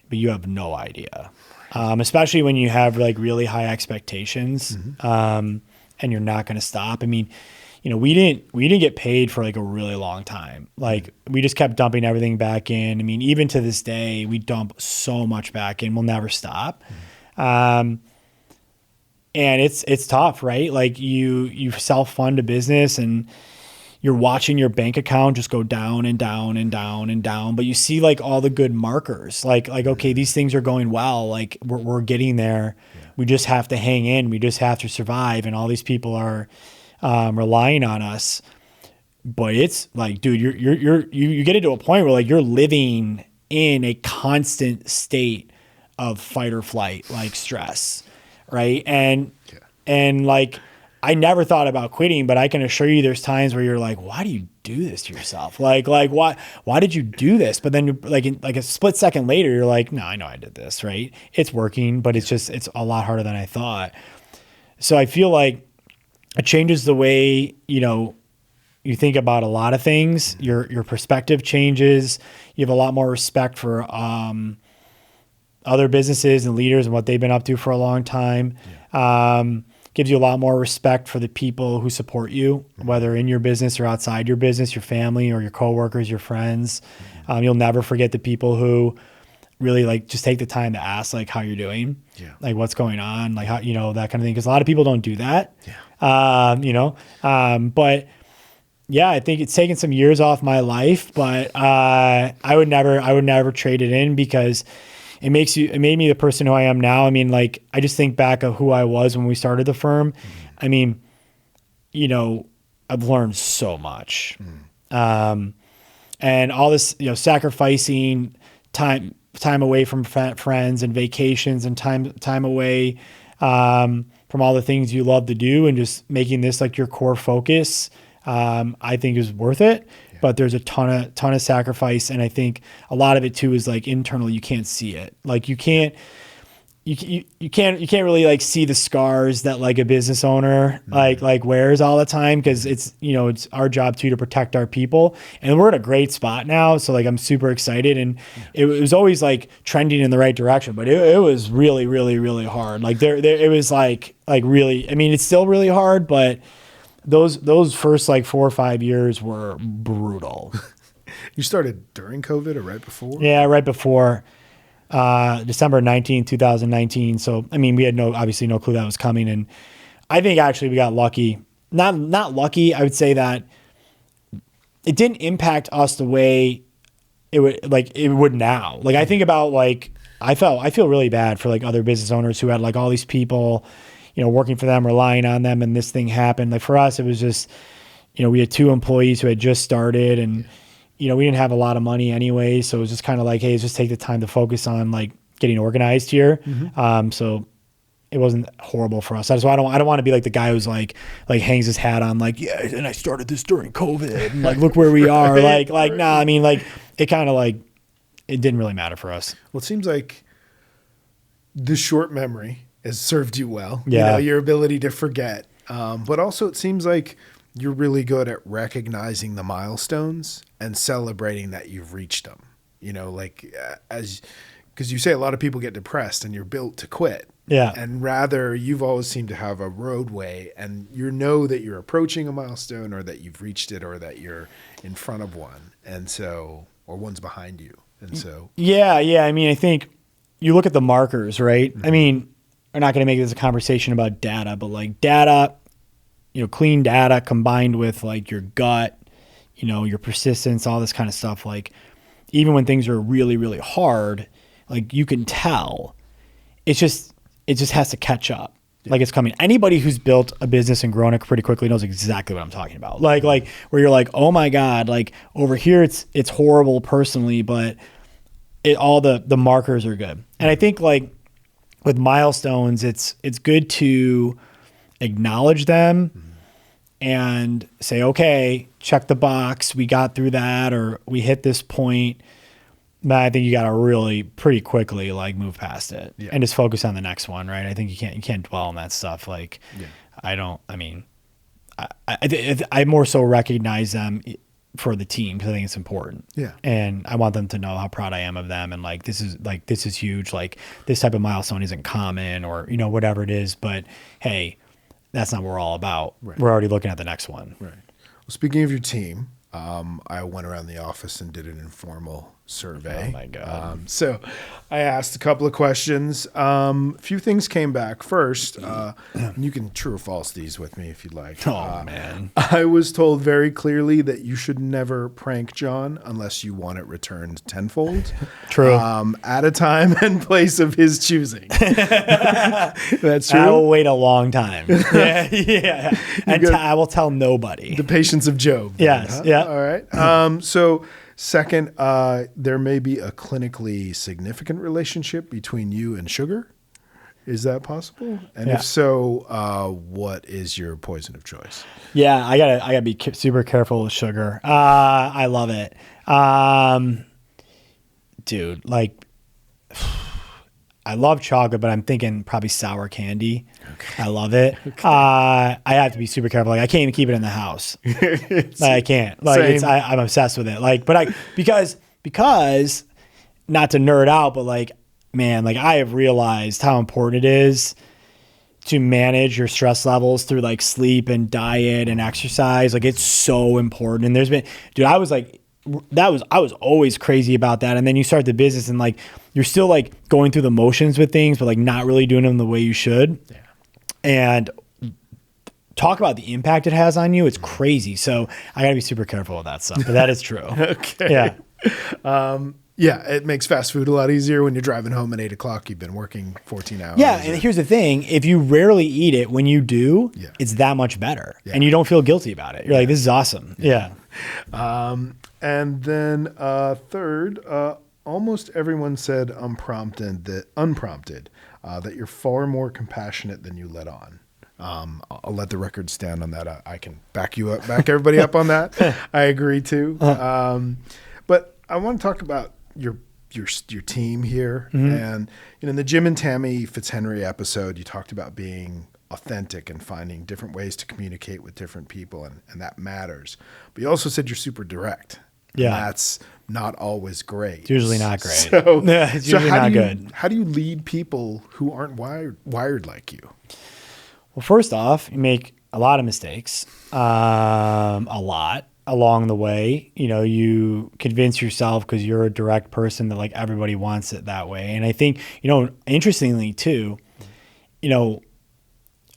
Speaker 2: but you have no idea. Especially when you have like really high expectations, and you're not going to stop. I mean, we didn't get paid for like a really long time. Like we just kept dumping everything back in. I mean, even to this day, we dump so much back in. We'll never stop. And it's tough, right? Like you self-fund a business and you're watching your bank account just go down and down and down and down, but you see like all the good markers, like, okay, these things are going well. Like we're getting there. Yeah. We just have to hang in. We just have to survive. And all these people are, relying on us, but it's like, dude, you get into a point where like you're living in a constant state of fight or flight, like stress. Right. And like, I never thought about quitting, but I can assure you there's times where you're like, why do you do this to yourself? Like why did you do this? But then like a split second later, you're like, no, I know I did this, right? It's working, but it's a lot harder than I thought. So I feel like it changes the way, you think about a lot of things. Your perspective changes. You have a lot more respect for, other businesses and leaders and what they've been up to for a long time. Gives you a lot more respect for the people who support you, whether in your business or outside your business, your family or your coworkers, your friends. You'll never forget the people who really like just take the time to ask like how you're doing, like what's going on, like how, that kind of thing. Cause a lot of people don't do that. But yeah, I think it's taken some years off my life, but I would never trade it in because it made me the person who I am now. I mean, like, I just think back of who I was when we started the firm. I mean, I've learned so much. And all this, sacrificing time away from friends and vacations and time away from all the things you love to do and just making this like your core focus, I think is worth it. But there's a ton of sacrifice. And I think a lot of it too is like internal, you can't see it. Like you can't really like see the scars that like a business owner like wears all the time. Cause it's our job too, to protect our people, and we're in a great spot now. So like, I'm super excited, and it was always like trending in the right direction, but it was really, really, really hard. Like it was like really, I mean, it's still really hard, but those first like 4 or 5 years were brutal.
Speaker 1: You started during COVID or right before?
Speaker 2: Yeah, right before December 19, 2019. So, I mean, we had obviously no clue that was coming. And I think actually we got lucky. Not lucky. I would say that it didn't impact us the way it would now. Like I think about like, I feel really bad for like other business owners who had like all these people, working for them, relying on them, and this thing happened. Like for us, it was just, we had 2 employees who had just started, and, we didn't have a lot of money anyway. So it was just kind of like, hey, let's just take the time to focus on like getting organized here. So it wasn't horrible for us. That's why I don't want to be like the guy who's like hangs his hat on like, yeah, and I started this during COVID. And like, look where we are. Nah, I mean, like, it kind of like, it didn't really matter for us.
Speaker 1: Well, it seems like the short memory has served you well.
Speaker 2: Yeah.
Speaker 1: Your ability to forget. But also it seems like you're really good at recognizing the milestones and celebrating that you've reached them. Because you say a lot of people get depressed and you're built to quit.
Speaker 2: Yeah.
Speaker 1: And rather, you've always seemed to have a roadway, and you know that you're approaching a milestone, or that you've reached it, or that you're in front of one. And so, or one's behind you. And so.
Speaker 2: Yeah. I mean, I think you look at the markers, right? I mean, we're not going to make this a conversation about data, but like data, clean data combined with like your gut, your persistence, all this kind of stuff. Like, even when things are really, really hard, like you can tell, it just has to catch up. Like it's coming. Anybody who's built a business and grown it pretty quickly knows exactly what I'm talking about. Like where you're like, oh my God, like over here it's horrible personally, but all the markers are good. And I think like with milestones, it's good to acknowledge them and say, okay, check the box. We got through that, or we hit this point. But I think you got to really pretty quickly like move past it and just focus on the next one, right? I think you can't dwell on that stuff. Like, I more so recognize them for the team because I think it's important.
Speaker 1: Yeah.
Speaker 2: And I want them to know how proud I am of them. And like, this is huge. Like this type of milestone isn't common, or, whatever it is, but hey, that's not what we're all about. Right. We're already looking at the next one.
Speaker 1: Right. Well, speaking of your team, I went around the office and did an informal survey.
Speaker 2: Oh my God.
Speaker 1: So I asked a couple of questions. A few things came back. First, you can true or false these with me if you'd like.
Speaker 2: Oh, man.
Speaker 1: I was told very clearly that you should never prank John unless you want it returned tenfold.
Speaker 2: True.
Speaker 1: At a time and place of his choosing. That's true.
Speaker 2: I will wait a long time. Yeah. And I will tell nobody.
Speaker 1: The patience of Job.
Speaker 2: Yes.
Speaker 1: Huh?
Speaker 2: Yeah.
Speaker 1: All right. So second, there may be a clinically significant relationship between you and sugar. Is that possible? And if so, what is your poison of choice?
Speaker 2: Yeah, I gotta be super careful with sugar. I love it. Dude, like, I love chocolate, but I'm thinking probably sour candy. Okay. I love it. Okay. I have to be super careful. Like, I can't even keep it in the house. I can't. Like, I'm obsessed with it. Like, but because not to nerd out, but like, man, like I have realized how important it is to manage your stress levels through like sleep and diet and exercise. Like, it's so important. And there's been, dude, I was always crazy about that. And then you start the business and like, you're still like going through the motions with things, but like not really doing them the way you should. Yeah. And talk about the impact it has on you. It's crazy. So I gotta be super careful with that stuff, but that is true.
Speaker 1: Okay. Yeah. Yeah, it makes fast food a lot easier when you're driving home at 8 o'clock. You've been working 14 hours.
Speaker 2: Yeah, and here's the thing. If you rarely eat it, when you do, it's that much better. Yeah. And you don't feel guilty about it. You're like, this is awesome. Yeah.
Speaker 1: And then third, almost everyone said unprompted that you're far more compassionate than you let on. I'll let the record stand on that. I can back everybody up on that. I agree too. But I want to talk about your team here. Mm-hmm. And in the Jim and Tammy Fitzhenry episode, you talked about being authentic and finding different ways to communicate with different people, and that matters. But you also said you're super direct. Yeah. And that's not always great.
Speaker 2: It's usually not great.
Speaker 1: It's usually not good. How do you lead people who aren't wired like you?
Speaker 2: Well, first off, you make a lot of mistakes, a lot along the way. You convince yourself because you're a direct person that like everybody wants it that way. And I think, interestingly too, a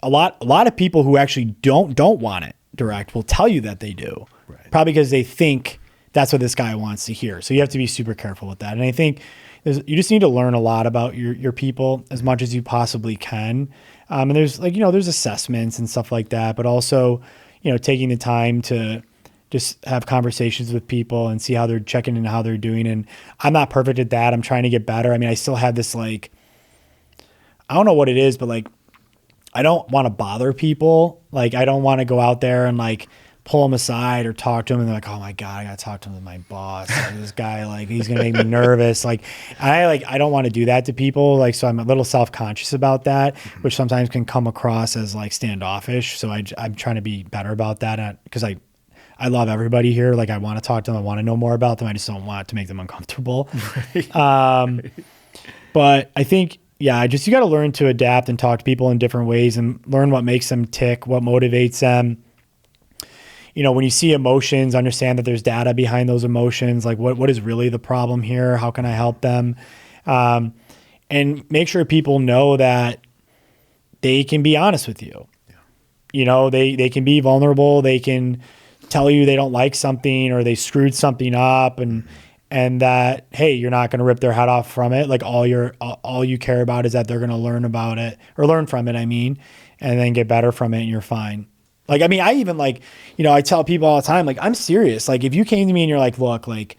Speaker 2: lot of people who actually don't want it direct will tell you that they do. Right. Probably because they think that's what this guy wants to hear. So you have to be super careful with that. And I think you just need to learn a lot about your people as much as you possibly can. And there's there's assessments and stuff like that, but also, taking the time to just have conversations with people and see how they're checking in, how they're doing. And I'm not perfect at that. I'm trying to get better. I mean, I still have this, like, I don't know what it is, but like, I don't want to bother people. Like, I don't want to go out there and like pull them aside or talk to them and they're like, oh my God, I got to talk to my boss. Like, this guy, like, he's going to make me nervous. Like, I don't want to do that to people. Like, so I'm a little self-conscious about that, which sometimes can come across as like standoffish. So I'm trying to be better about that because I love everybody here. Like, I want to talk to them. I want to know more about them. I just don't want to make them uncomfortable. Right. But I think, you got to learn to adapt and talk to people in different ways and learn what makes them tick, what motivates them. When you see emotions, understand that there's data behind those emotions. Like, what is really the problem here? How can I help them? And make sure people know that they can be honest with you. Yeah. They can be vulnerable. They can tell you they don't like something or they screwed something up and that, hey, you're not going to rip their head off from it. Like, all you care about is that they're going to learn about it or learn from it, and then get better from it, and you're fine. Like, I mean, I even like, I tell people all the time, like, I'm serious. Like, if you came to me and you're like, look, like,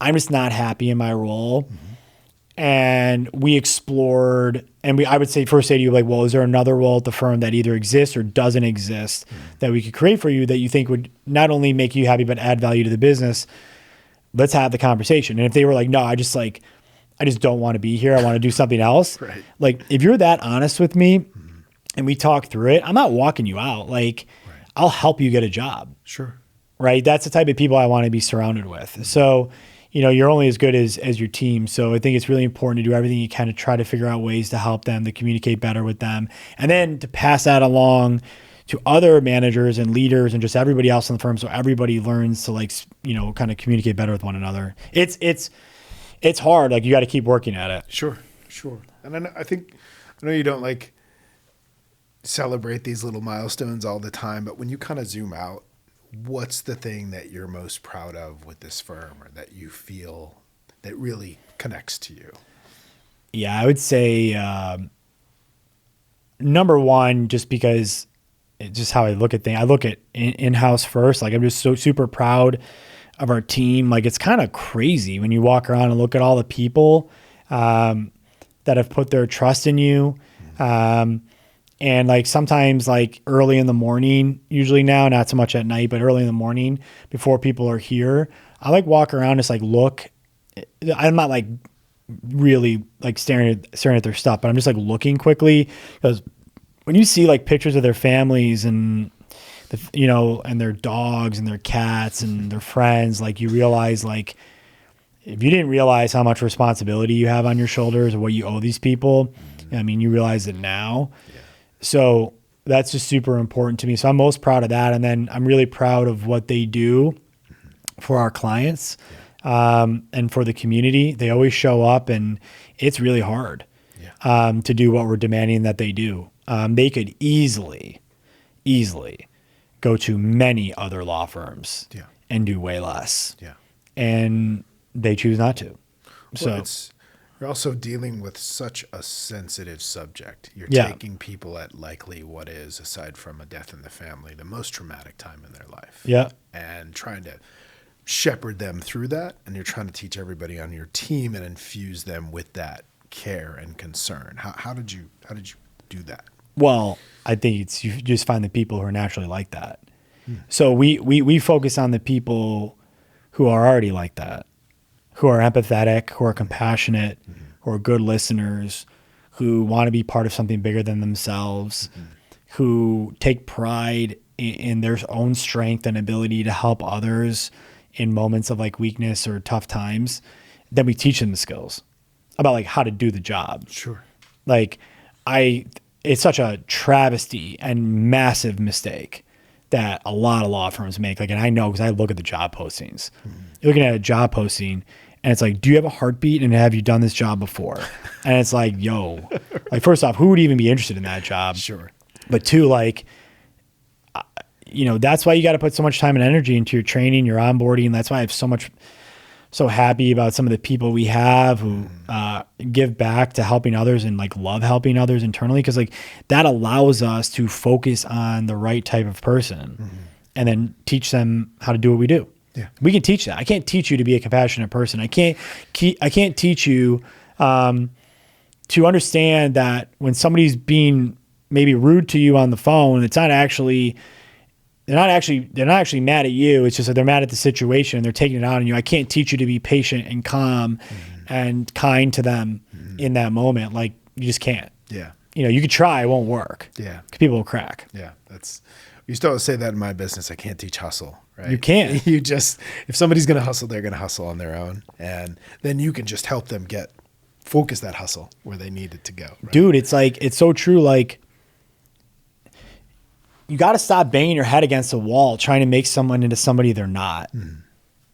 Speaker 2: I'm just not happy in my role. And we explored, and I would say to you, like, well, is there another role at the firm that either exists or doesn't exist that we could create for you that you think would not only make you happy, but add value to the business? Let's have the conversation. And if they were like, no, I just don't want to be here. I want to do something else. Right. Like, if you're that honest with me and we talk through it, I'm not walking you out. Like, I'll help you get a job.
Speaker 1: Sure.
Speaker 2: Right. That's the type of people I want to be surrounded with. So, you're only as good as your team. So I think it's really important to do everything you can to try to figure out ways to help them, to communicate better with them, and then to pass that along to other managers and leaders and just everybody else in the firm. So everybody learns to, like, kind of communicate better with one another. It's hard. Like, you got to keep working at it.
Speaker 1: Sure. And then I know you don't like celebrate these little milestones all the time, but when you kind of zoom out, what's the thing that you're most proud of with this firm or that you feel that really connects to you?
Speaker 2: Yeah, I would say number one, just because it's just how I look at things. I look at in-house first. Like, I'm just so super proud of our team. Like, it's kind of crazy when you walk around and look at all the people that have put their trust in you. And like, sometimes, like, early in the morning, usually now, not so much at night, but early in the morning before people are here, I like walk around, just like look. I'm not like really like staring at their stuff, but I'm just like looking quickly, because when you see like pictures of their families and and their dogs and their cats and their friends, like, you realize, like, if you didn't realize how much responsibility you have on your shoulders or what you owe these people, I mean, you realize it now. Yeah. So that's just super important to me. So I'm most proud of that. And then I'm really proud of what they do for our clients and for the community. They always show up, and it's really hard to do what we're demanding that they do. They could easily go to many other law firms and do way less. Yeah. And they choose not to.
Speaker 1: Well, you're also dealing with such a sensitive subject. You're taking people at likely what is, aside from a death in the family, the most traumatic time in their life. Yeah. And trying to shepherd them through that. And you're trying to teach everybody on your team and infuse them with that care and concern. How did you do that?
Speaker 2: Well, I think it's, you just find the people who are naturally like that. So we focus on the people who are already like that, who are empathetic, who are compassionate, who are good listeners, who want to be part of something bigger than themselves, who take pride in their own strength and ability to help others in moments of like weakness or tough times. Then we teach them the skills about like how to do the job.
Speaker 1: Sure.
Speaker 2: Like it's such a travesty and massive mistake that a lot of law firms make. Like, and I know because I look at the job postings. You're looking at a job posting, and it's like, do you have a heartbeat, and have you done this job before? And it's like, yo, like, first off, who would even be interested in that job?
Speaker 1: Sure.
Speaker 2: But two, like, that's why you got to put so much time and energy into your training, your onboarding. That's why I have so happy about some of the people we have who give back to helping others and like love helping others internally, because like that allows us to focus on the right type of person and then teach them how to do what we do.
Speaker 1: Yeah.
Speaker 2: We can teach that. I can't teach you to be a compassionate person. I can't teach you to understand that when somebody's being maybe rude to you on the phone, it's not actually, they're not actually mad at you. It's just that they're mad at the situation and they're taking it out on you. I can't teach you to be patient and calm and kind to them in that moment. Like, you just can't.
Speaker 1: Yeah.
Speaker 2: You know, you could try, it won't work.
Speaker 1: Yeah.
Speaker 2: 'Cause people will crack.
Speaker 1: Yeah. We used to always say that in my business. I can't teach hustle, right?
Speaker 2: You can't.
Speaker 1: You just, if somebody's going to hustle, they're going to hustle on their own. And then you can just help them focus that hustle where they need it to go. Right?
Speaker 2: Dude, it's like, it's so true. Like, you got to stop banging your head against a wall trying to make someone into somebody they're not.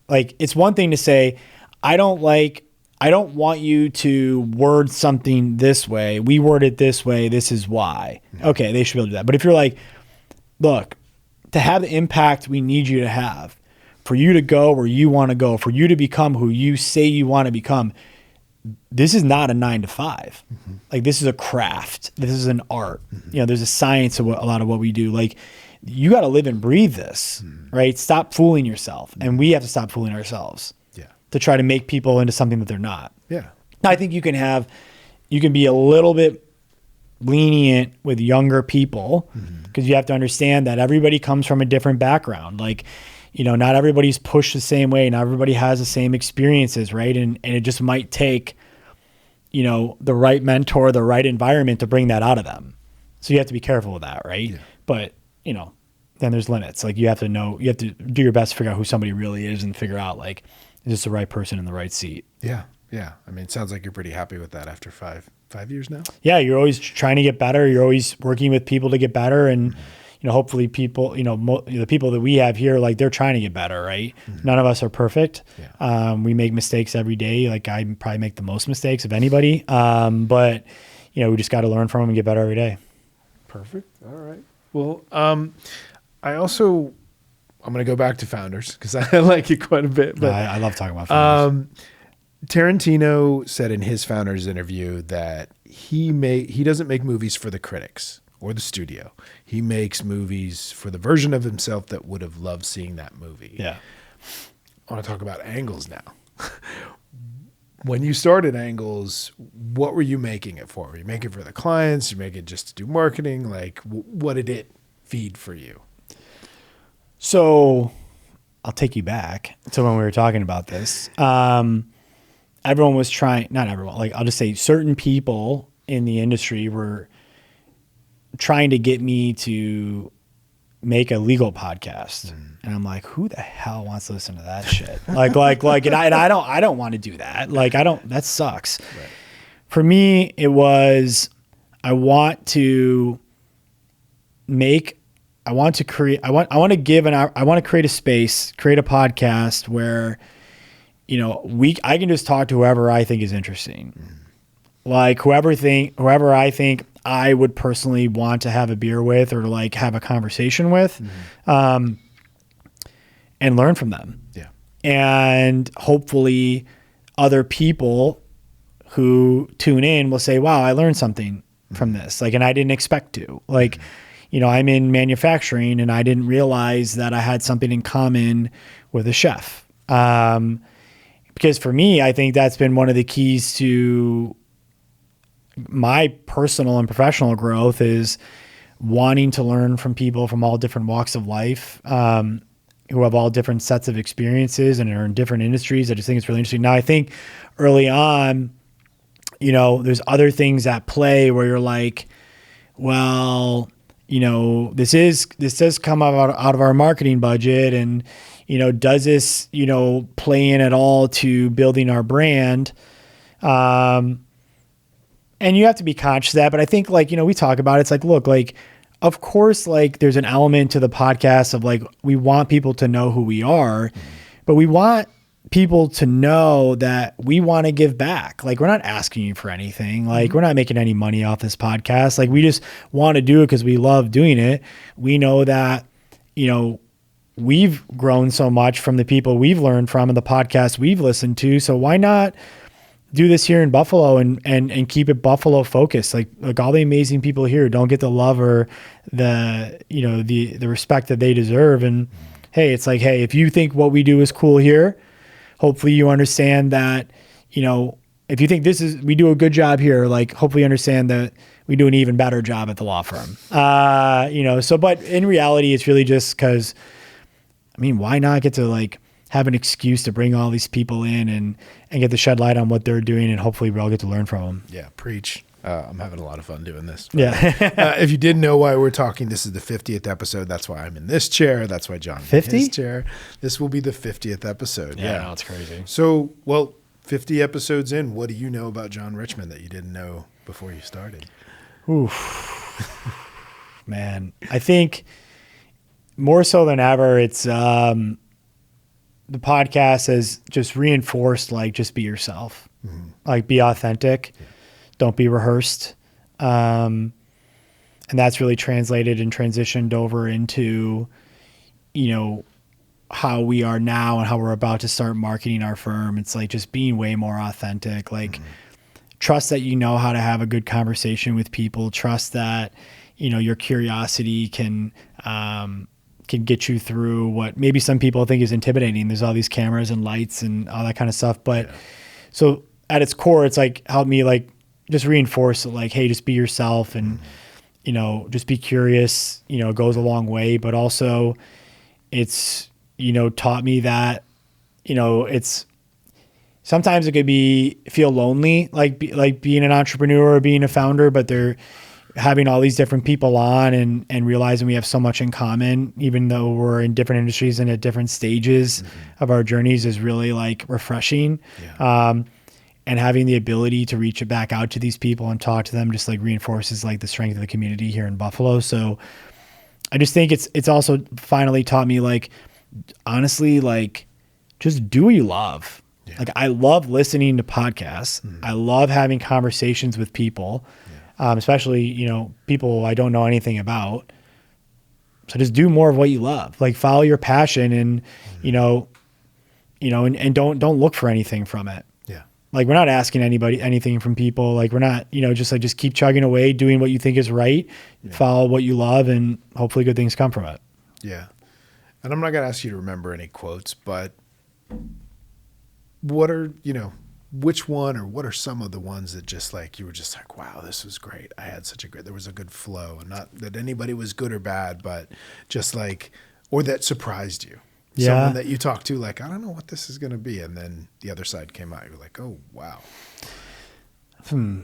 Speaker 2: Like, it's one thing to say, I don't want you to word something this way. We word it this way. This is why. Okay, they should be able to do that. But if you're like, look, to have the impact we need you to have, for you to go where you want to go, for you to become who you say you want to become, this is not a 9 to 5. Like, this is a craft. This is an art. You know, there's a science of a lot of what we do. Like, you got to live and breathe this, right? Stop fooling yourself. And we have to stop fooling ourselves to try to make people into something that they're not.
Speaker 1: Yeah.
Speaker 2: I think you can be a little bit lenient with younger people because you have to understand that everybody comes from a different background. Like, you know, not everybody's pushed the same way. Not everybody has the same experiences, right? And it just might take, you know, the right mentor, the right environment to bring that out of them. So you have to be careful with that, right? Yeah. But, you know, then there's limits. Like, you have to do your best to figure out who somebody really is and figure out, like, is this the right person in the right seat?
Speaker 1: Yeah. Yeah. I mean, it sounds like you're pretty happy with that after five years now.
Speaker 2: Yeah. You're always trying to get better. You're always working with people to get better. And, you know, hopefully people, you know, the people that we have here, like, they're trying to get better, right? None of us are perfect. Yeah. We make mistakes every day. Like, I probably make the most mistakes of anybody. But, you know, we just got to learn from them and get better every day.
Speaker 1: Perfect. All right. Well, I'm going to go back to Founders because I like it quite a bit. But
Speaker 2: I love talking about Founders.
Speaker 1: Tarantino said in his Founders interview that he doesn't make movies for the critics or the studio. He makes movies for the version of himself that would have loved seeing that movie.
Speaker 2: Yeah.
Speaker 1: I want to talk about Angles now. When you started Angles, what were you making it for? Were you making it for the clients? You make it just to do marketing? Like, what did it feed for you?
Speaker 2: So I'll take you back to when we were talking about this. Everyone was trying, not everyone, like, I'll just say certain people in the industry were trying to get me to make a legal podcast. And I'm like, who the hell wants to listen to that shit? like, and I don't want to do that. Like, that sucks. Right. For me, it was, I want to create a space, create a podcast where, you know, I can just talk to whoever I think is interesting. Like, whoever I think I would personally want to have a beer with or, like, have a conversation with, and learn from them.
Speaker 1: Yeah.
Speaker 2: And hopefully other people who tune in will say, wow, I learned something from this. Like, and I didn't expect to. Like, you know, I'm in manufacturing and I didn't realize that I had something in common with a chef. Because for me, I think that's been one of the keys to my personal and professional growth is wanting to learn from people from all different walks of life, who have all different sets of experiences and are in different industries. I just think it's really interesting. Now, I think early on, you know, there's other things at play where you're like, well, you know, this does come out of our marketing budget, and, you know, does this, you know, play in at all to building our brand? And you have to be conscious of that. But I think, like, you know, we talk about it, it's like, look, like, of course, like, there's an element to the podcast of, like, we want people to know who we are, but we want people to know that we want to give back. Like, we're not asking you for anything. Like, we're not making any money off this podcast. Like, we just want to do it because we love doing it. We know that, you know, we've grown so much from the people we've learned from and the podcasts we've listened to. So why not do this here in Buffalo and keep it Buffalo focused. Like all the amazing people here don't get the love or the, you know, the respect that they deserve. And hey, it's like, hey, if you think what we do is cool here, hopefully you understand that, you know, if you think we do a good job here, like hopefully you understand that we do an even better job at the law firm. You know, so, but in reality, it's really just because, I mean, why not get to like have an excuse to bring all these people in and get to shed light on what they're doing, and hopefully we all get to learn from them.
Speaker 1: Yeah, preach. I'm having a lot of fun doing this.
Speaker 2: Yeah.
Speaker 1: If you didn't know why we're talking, this is the 50th episode. That's why I'm in this chair. That's why John's
Speaker 2: 50?
Speaker 1: in his chair. This will be the 50th episode.
Speaker 2: Yeah, no, it's crazy.
Speaker 1: So, well, 50 episodes in, what do you know about John Richmond that you didn't know before you started?
Speaker 2: Oof. Man, I think more so than ever, it's the podcast has just reinforced, like, just be yourself. Mm-hmm. Like, be authentic. Yeah. Don't be rehearsed. And that's really translated and transitioned over into, you know, how we are now and how we're about to start marketing our firm. It's like just being way more authentic, like trust that you know how to have a good conversation with people, trust that, you know, your curiosity can get you through what maybe some people think is intimidating. There's all these cameras and lights and all that kind of stuff. But so at its core, it's like, help me like just reinforce it, like, hey, just be yourself and, you know, just be curious, you know, it goes a long way. But also it's, you know, taught me that, you know, it's sometimes it could feel lonely, like being an entrepreneur or being a founder, but they're having all these different people on and realizing we have so much in common, even though we're in different industries and at different stages of our journeys is really like refreshing. Yeah. And having the ability to reach it back out to these people and talk to them just like reinforces like the strength of the community here in Buffalo. So I just think it's also finally taught me, like, honestly, like, just do what you love. Yeah. Like, I love listening to podcasts. I love having conversations with people, especially, you know, people I don't know anything about. So just do more of what you love, like follow your passion and, you know, and don't look for anything from it. Yeah. Like, we're not asking anybody anything from people. Like, we're not, you know, just keep chugging away, doing what you think is right, follow what you love, and hopefully good things come from it. Yeah.
Speaker 1: And I'm not going to ask you to remember any quotes, but what are, you know, which one or what are some of the ones that just like, you were just like, wow, this was great. I had there was a good flow, and not that anybody was good or bad, but just like, or that surprised you. Yeah. Someone that you talked to, like, I don't know what this is going to be. And then the other side came out. You're like, oh, wow.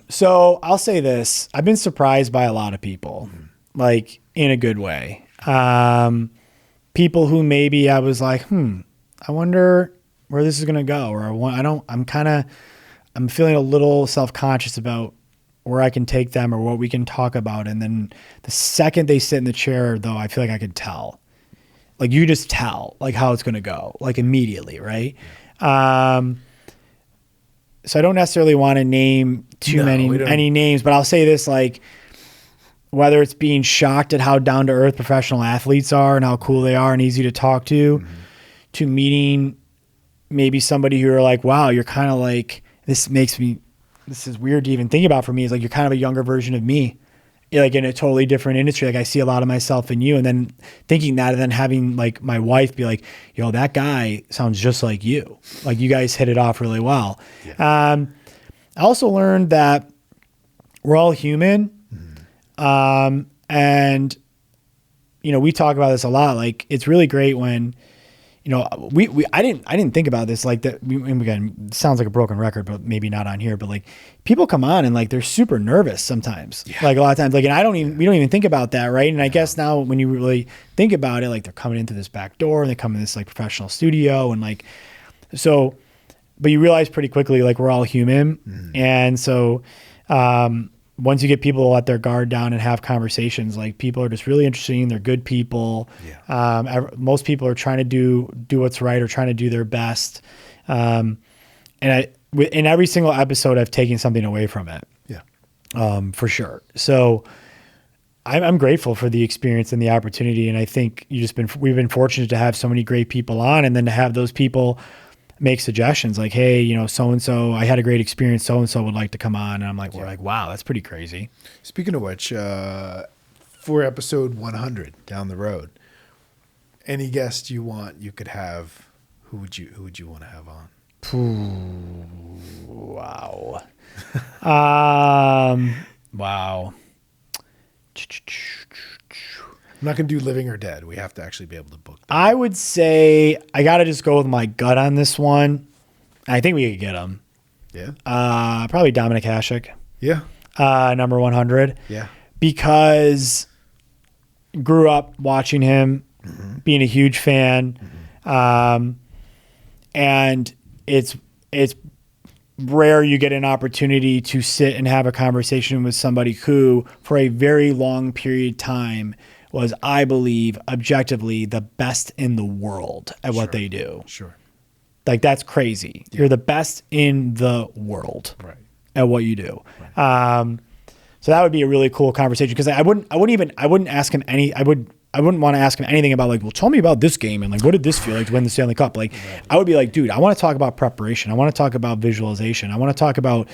Speaker 2: So I'll say this. I've been surprised by a lot of people, like in a good way. People who maybe I was like, I wonder where this is going to go. Or I'm feeling a little self-conscious about where I can take them or what we can talk about. And then the second they sit in the chair, though, I feel like I could tell. Like, you just tell, like, how it's going to go, like, immediately, right? So I don't necessarily want to name any names, but I'll say this, like, whether it's being shocked at how down-to-earth professional athletes are and how cool they are and easy to talk to meeting maybe somebody who are like, wow, you're kind of like, this is weird to even think about for me. It's like, you're kind of a younger version of me. You're like in a totally different industry. Like, I see a lot of myself in you, and then thinking that, and then having like my wife be like, yo, that guy sounds just like you. Like, you guys hit it off really well. Yeah. I also learned that we're all human. And, you know, we talk about this a lot. Like, it's really great when, you know, I didn't think about this like that. Again, it sounds like a broken record, but maybe not on here, but like, people come on and like, they're super nervous sometimes, like a lot of times, like, and we don't even think about that. Right. And I guess now when you really think about it, like, they're coming into this back door and they come in this like professional studio and like, so, but you realize pretty quickly, like, we're all human. And so, once you get people to let their guard down and have conversations, like, people are just really interesting. They're good people. Yeah. Most people are trying to do what's right or trying to do their best. And in every single episode, I've taken something away from it. Yeah. For sure. So I'm grateful for the experience and the opportunity. And I think we've been fortunate to have so many great people on, and then to have those people make suggestions like, hey, so-and-so, I had a great experience. So-and-so would like to come on. And I'm like, we're like, wow, that's pretty crazy.
Speaker 1: Speaking of which, for episode 100 down the road, any guest you want, you could have, who would you want to have on?
Speaker 2: Wow. Wow.
Speaker 1: I'm not going to do living or dead. We have to actually be able to book them.
Speaker 2: I would say I got to just go with my gut on this one. I think we could get him.
Speaker 1: Yeah.
Speaker 2: Probably Dominik Hasek.
Speaker 1: Yeah.
Speaker 2: Number 100.
Speaker 1: Yeah.
Speaker 2: Because grew up watching him, being a huge fan. And it's rare you get an opportunity to sit and have a conversation with somebody who, for a very long period of time, was, I believe, objectively the best in the world at what they do.
Speaker 1: Sure.
Speaker 2: Like, that's crazy. Yeah. You're the best in the world at what you do. Right. So that would be a really cool conversation, because I wouldn't ask him I wouldn't want to ask him anything about like, well, tell me about this game and like, what did this feel like to win the Stanley Cup? Like, I would be like, dude, I want to talk about preparation. I want to talk about visualization. I want to talk about,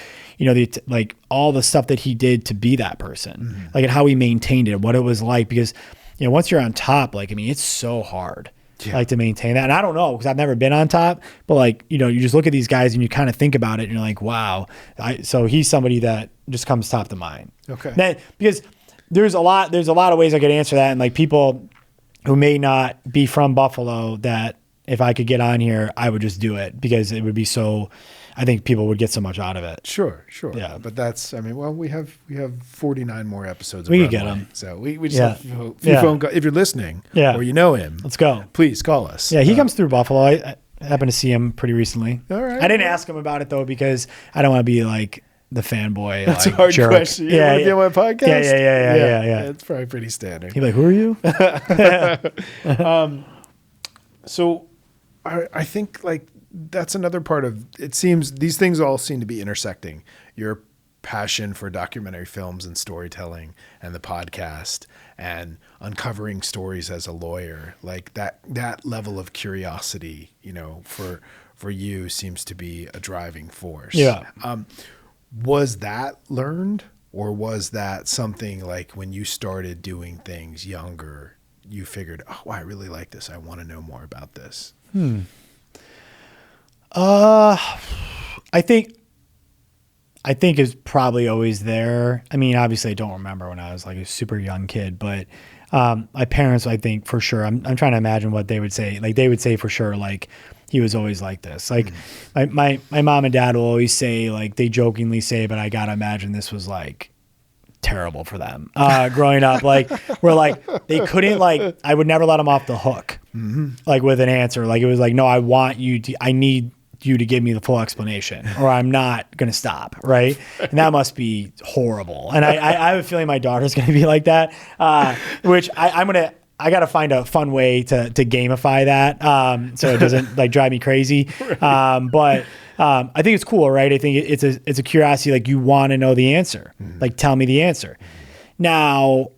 Speaker 2: like all the stuff that he did to be that person, like, and how he maintained it, what it was like, because, once you're on top, like, I mean, it's so hard like to maintain that. And I don't know, because I've never been on top, but like, you just look at these guys and you kind of think about it and you're like, wow. So he's somebody that just comes top to mind.
Speaker 1: Okay.
Speaker 2: Then, because there's a lot of ways I could answer that. And like, people who may not be from Buffalo, that if I could get on here, I would just do it, because it would be so, I think people would get so much out of it.
Speaker 1: Sure.
Speaker 2: Yeah.
Speaker 1: But that's, I mean, well, we have 49 more episodes.
Speaker 2: We could get them.
Speaker 1: So we just have a few phone calls. If you're listening or you know him,
Speaker 2: let's go.
Speaker 1: Please call us.
Speaker 2: Yeah. He comes through Buffalo. I happened to see him pretty recently.
Speaker 1: All right.
Speaker 2: I didn't ask him about it though, because I don't want to be like the fanboy.
Speaker 1: That's
Speaker 2: like,
Speaker 1: a hard
Speaker 2: jerk.
Speaker 1: question. You want to be on my podcast?
Speaker 2: Yeah.
Speaker 1: It's probably pretty standard.
Speaker 2: He'd be like, who are you?
Speaker 1: So I think like that's another part of, it seems these things all seem to be intersecting. Your passion for documentary films and storytelling and the podcast and uncovering stories as a lawyer, like that level of curiosity, for you seems to be a driving force.
Speaker 2: Yeah.
Speaker 1: Was that learned, or was that something like when you started doing things younger, you figured, oh, I really like this, I want to know more about this?
Speaker 2: I think it's probably always there. I mean, obviously I don't remember when I was like a super young kid, but my parents, I think for sure, I'm trying to imagine what they would say. Like, they would say for sure, like, he was always like this. Like, my mom and dad will always say, like, they jokingly say, but I gotta imagine this was like terrible for them growing up. Like, where like they couldn't, like, I would never let them off the hook, like with an answer. Like, it was like, no, I need you to give me the full explanation, or I'm not going to stop. Right. And that must be horrible. And I have a feeling my daughter's going to be like that, which I got to find a fun way to gamify that. So it doesn't like drive me crazy. But I think it's cool, right? I think it's a curiosity. Like, you want to know the answer, like, tell me the answer. Now,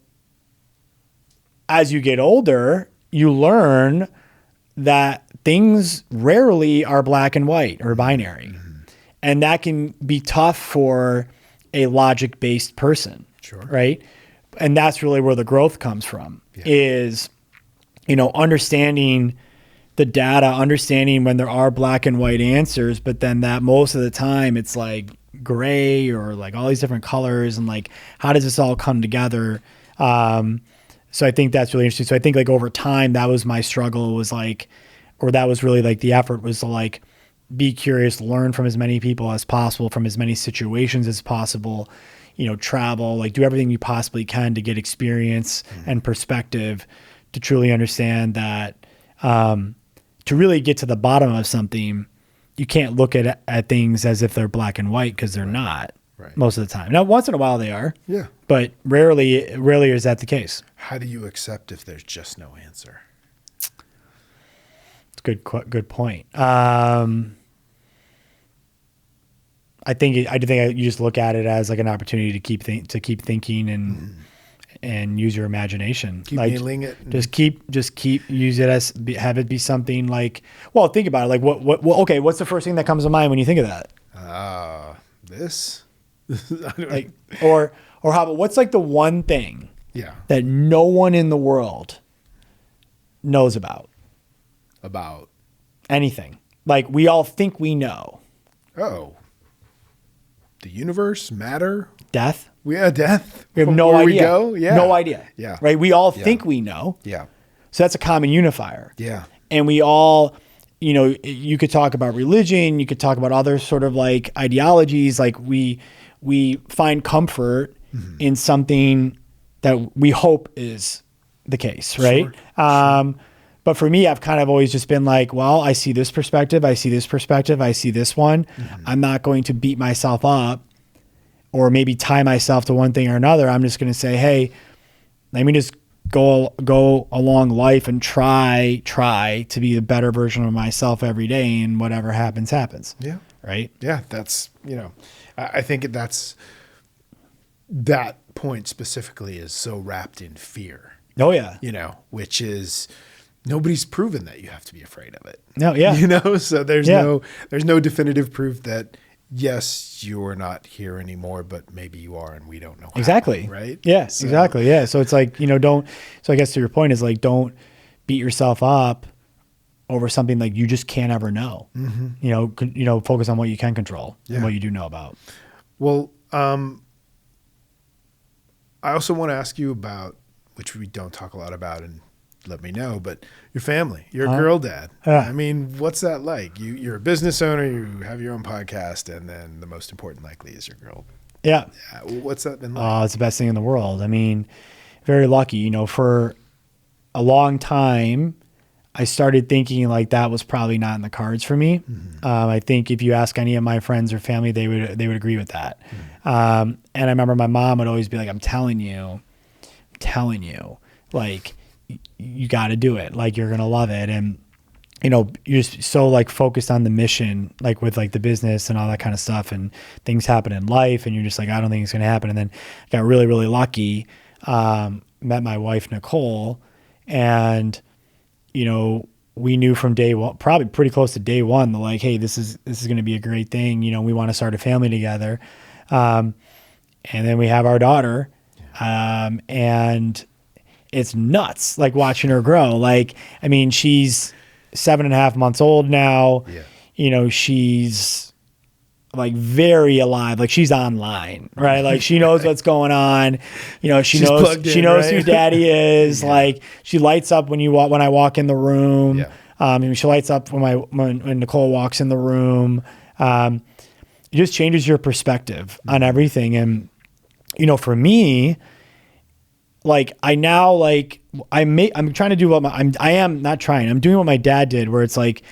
Speaker 2: as you get older, you learn that things rarely are black and white or binary. And that can be tough for a logic-based person. Sure. Right? And that's really where the growth comes from, is, understanding the data, understanding when there are black and white answers, but then that most of the time it's like gray or like all these different colors, and like, how does this all come together? So I think that's really interesting. So I think like over time, that was my struggle, was like, or that was really like the effort, was to like be curious, learn from as many people as possible, from as many situations as possible, travel, like do everything you possibly can to get experience and perspective to truly understand that, to really get to the bottom of something, you can't look at things as if they're black and white, because they're not most of the time. Now, once in a while they are, but rarely is that the case.
Speaker 1: How do you accept if there's just no answer?
Speaker 2: Good point. I think you just look at it as like an opportunity to keep thinking, and and use your imagination.
Speaker 1: Keep
Speaker 2: like
Speaker 1: nailing it.
Speaker 2: Just keep use it as have it be something like, well, think about it. Like what okay, what's the first thing that comes to mind when you think of that?
Speaker 1: This
Speaker 2: like or how about what's like the one thing that no one in the world knows about anything? Like we all think we know.
Speaker 1: Oh. The universe, matter,
Speaker 2: death.
Speaker 1: Death.
Speaker 2: We have no
Speaker 1: Where
Speaker 2: idea.
Speaker 1: We go? Yeah.
Speaker 2: No idea.
Speaker 1: Yeah.
Speaker 2: Right. We all think we know.
Speaker 1: Yeah.
Speaker 2: So that's a common unifier.
Speaker 1: Yeah.
Speaker 2: And we all, you could talk about religion. You could talk about other sort of like ideologies. Like we find comfort in something that we hope is the case. Right. Sure. But for me, I've kind of always just been like, well, I see this perspective. I see this perspective. I see this one. I'm not going to beat myself up or maybe tie myself to one thing or another. I'm just going to say, hey, let me just go along life and try to be the better version of myself every day, and whatever happens.
Speaker 1: Yeah.
Speaker 2: Right.
Speaker 1: Yeah. That's, I think that point specifically is so wrapped in fear.
Speaker 2: Oh yeah.
Speaker 1: Which is, nobody's proven that you have to be afraid of it.
Speaker 2: No. Yeah.
Speaker 1: So there's no definitive proof that, yes, you're not here anymore, but maybe you are, and we don't know.
Speaker 2: Exactly.
Speaker 1: How, right.
Speaker 2: Yeah. So, exactly. Yeah. So it's like, so I guess to your point is like, don't beat yourself up over something like you just can't ever know. Focus on what you can control and what you do know about.
Speaker 1: Well, I also want to ask you about, which we don't talk a lot about, and let me know, but your family, you're a girl dad. I mean, what's that like? You're a business owner, you have your own podcast, and then the most important likely is your girl.
Speaker 2: Yeah.
Speaker 1: What's that been like?
Speaker 2: It's the best thing in the world. I mean, very lucky, for a long time, I started thinking like that was probably not in the cards for me. I think if you ask any of my friends or family, they would agree with that. And I remember my mom would always be like, I'm telling you, like, you got to do it. Like, you're going to love it. And, you're just so like focused on the mission, like with like the business and all that kind of stuff, and things happen in life. And you're just like, I don't think it's going to happen. And then I got really, really lucky. Met my wife, Nicole, and, we knew from day one, probably pretty close to day one, like, hey, this is going to be a great thing. We want to start a family together. And then we have our daughter, and it's nuts, like watching her grow. Like, I mean, she's 7.5 months old now. Yeah. She's like very alive. Like, she's online, right? Like, she knows what's going on. She knows who daddy is. Yeah. Like, she lights up when I walk in the room. Yeah. She lights up when Nicole walks in the room. It just changes your perspective on everything. And, for me, like, I'm trying to do I'm doing what my dad did, where it's like,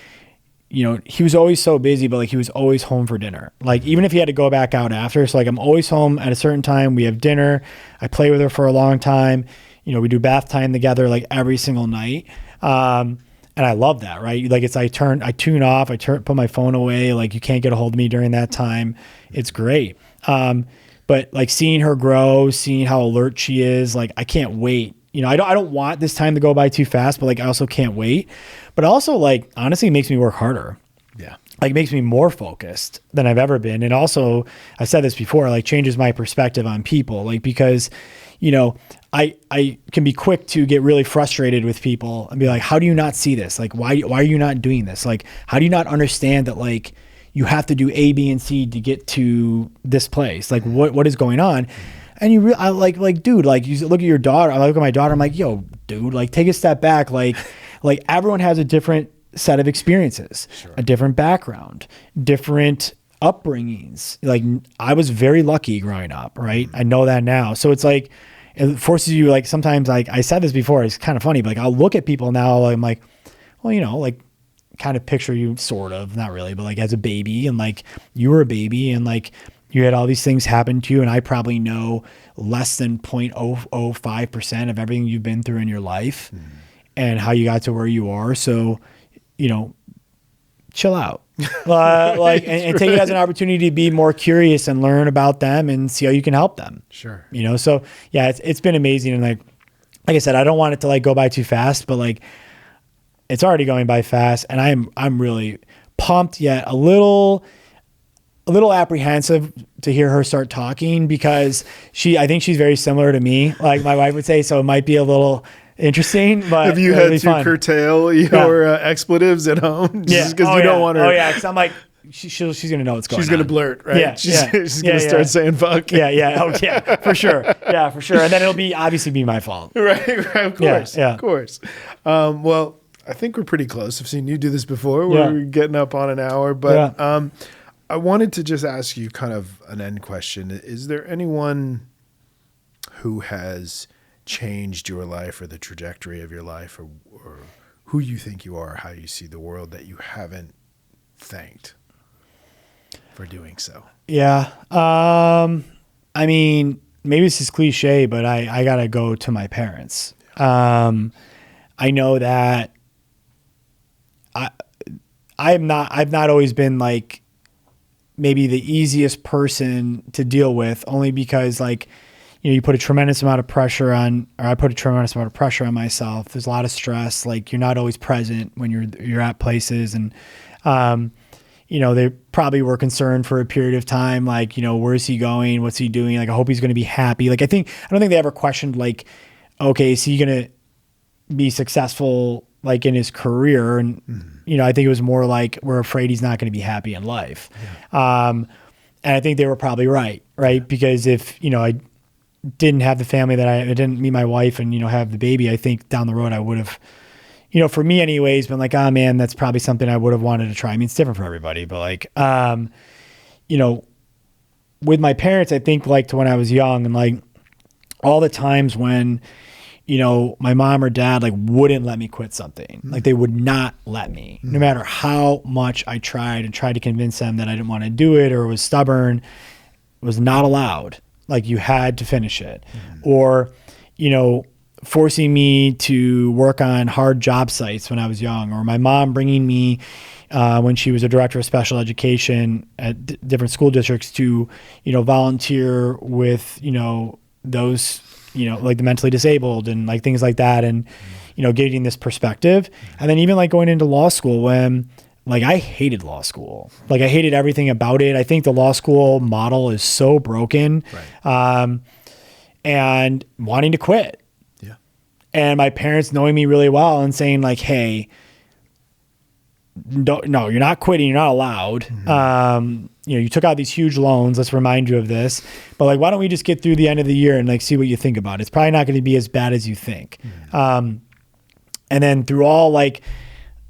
Speaker 2: he was always so busy, but like he was always home for dinner. Like, even if he had to go back out after, so like I'm always home at a certain time. We have dinner. I play with her for a long time. We do bath time together, like every single night. And I love that, right? Like, I tune off, put my phone away. Like, you can't get a hold of me during that time. It's great. But like seeing her grow, seeing how alert she is, like, I can't wait. I don't want this time to go by too fast, but like, I also can't wait. But also, like, honestly, it makes me work harder.
Speaker 1: Yeah.
Speaker 2: Like, it makes me more focused than I've ever been. And also, I said this before, like, changes my perspective on people. Like, because, I can be quick to get really frustrated with people and be like, how do you not see this? Like, why are you not doing this? Like, how do you not understand that, like, you have to do A, B, and C to get to this place? Like, what is going on? And I like, dude, like, you look at your daughter. I look at my daughter. I'm like, yo, dude, like, take a step back. Like everyone has a different set of experiences, a different background, different upbringings. Like, I was very lucky growing up, right? I know that now. So it's like, it forces you, like, sometimes, like, I said this before, it's kind of funny, but like, I'll look at people now, I'm like, well, like, kind of picture you, sort of, not really, but like as a baby, and like you were a baby, and like you had all these things happen to you, and I probably know less than 0.005% of everything you've been through in your life and how you got to where you are. So, chill out, and take it as an opportunity to be more curious and learn about them and see how you can help them.
Speaker 1: Sure.
Speaker 2: So yeah, it's been amazing. And like I said, I don't want it to like go by too fast, but like it's already going by fast, and I'm really pumped, yet a little apprehensive to hear her start talking, because I think she's very similar to me, like my wife would say, so it might be a little interesting, but
Speaker 1: have you had to curtail your expletives at home just because you don't want her?
Speaker 2: Oh yeah, because I'm like, she's gonna know what's going on.
Speaker 1: She's gonna blurt, right?
Speaker 2: Yeah,
Speaker 1: she's gonna start saying fuck.
Speaker 2: Yeah, for sure. Yeah, for sure. And then it'll obviously be my fault.
Speaker 1: Right, of course, of course. Well, I think we're pretty close. I've seen you do this before. We're getting up on an hour, but I wanted to just ask you kind of an end question. Is there anyone who has changed your life or the trajectory of your life, or who you think you are, how you see the world, that you haven't thanked for doing so? Yeah.
Speaker 2: I mean, maybe this is cliche, but I got to go to my parents. I know that I've not always been like maybe the easiest person to deal with, only because like, you put a tremendous amount of pressure on, or I put a tremendous amount of pressure on myself. There's a lot of stress. Like, you're not always present when you're at places. And, they probably were concerned for a period of time. Like, where's he going? What's he doing? Like, I hope he's going to be happy. Like, I don't think they ever questioned like, okay, is he going to be successful like in his career? And, I think it was more like, we're afraid he's not going to be happy in life. Yeah. And I think they were probably right. Because if, I didn't have the family that I didn't meet my wife and, have the baby, I think down the road I would have, for me anyways, been like, oh man, that's probably something I would have wanted to try. I mean, it's different for everybody, but like, with my parents, I think like to when I was young, and like all the times when, my mom or dad like wouldn't let me quit something. Like, they would not let me, no matter how much I tried to convince them that I didn't want to do it or was stubborn. It was not allowed. Like, you had to finish it. Or, forcing me to work on hard job sites when I was young, or my mom bringing me when she was a director of special education at different school districts to, volunteer with, those, like the mentally disabled and like things like that. And, getting this perspective. And then even like going into law school, when like I hated law school, like I hated everything about it. I think the law school model is so broken, and wanting to quit. Yeah. And my parents knowing me really well and saying like, hey, no, you're not quitting. You're not allowed. You took out these huge loans. Let's remind you of this, but like, why don't we just get through the end of the year and like, see what you think about it? It's probably not going to be as bad as you think. And then through all like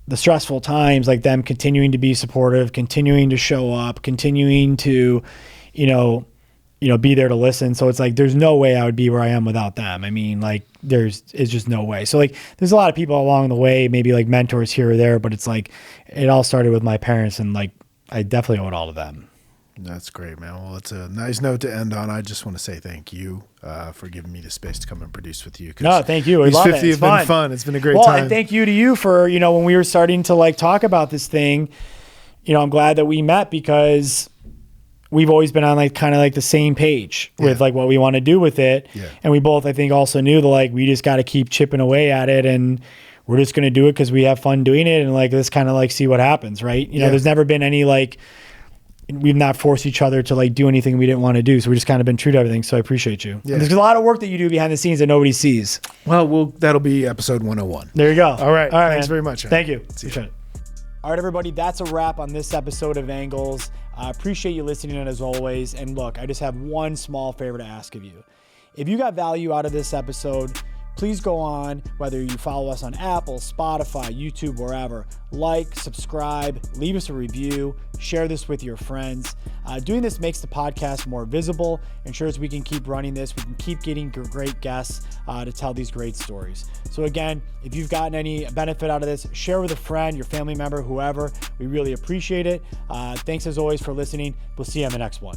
Speaker 2: the stressful times, like them continuing to be supportive, continuing to show up, continuing to, be there to listen. So it's like, there's no way I would be where I am without them. I mean, like it's just no way. So like, there's a lot of people along the way, maybe like mentors here or there, but it's like, it all started with my parents, and like, I definitely owe it all to them.
Speaker 1: That's great, man. Well, it's a nice note to end on. I just want to say thank you for giving me the space to come and produce with you.
Speaker 2: No, thank you. We love
Speaker 1: 50 have been fun. It's been a great time.
Speaker 2: Well, and thank you to you for, when we were starting to like talk about this thing, I'm glad that we met, because we've always been on like kind of like the same page with like what we want to do with it. Yeah. And we both, I think, also knew that like, we just got to keep chipping away at it, and we're just going to do it because we have fun doing it. And like, let's kind of like see what happens. Right. There's never been any like, we've not forced each other to like do anything we didn't want to do. So we just kind of been true to everything. So I appreciate you. Yeah. There's a lot of work that you do behind the scenes that nobody sees.
Speaker 1: Well, that'll be episode 101.
Speaker 2: There you go.
Speaker 1: All right. Thanks very much.
Speaker 2: Thank you. Appreciate it. All right, everybody, that's a wrap on this episode of Angles. I appreciate you listening, as always. And look, I just have one small favor to ask of you. If you got value out of this episode, please go on, whether you follow us on Apple, Spotify, YouTube, wherever, like, subscribe, leave us a review, share this with your friends. Doing this makes the podcast more visible, ensures we can keep running this, we can keep getting great guests to tell these great stories. So again, if you've gotten any benefit out of this, share with a friend, your family member, whoever. We really appreciate it. Thanks as always for listening. We'll see you on the next one.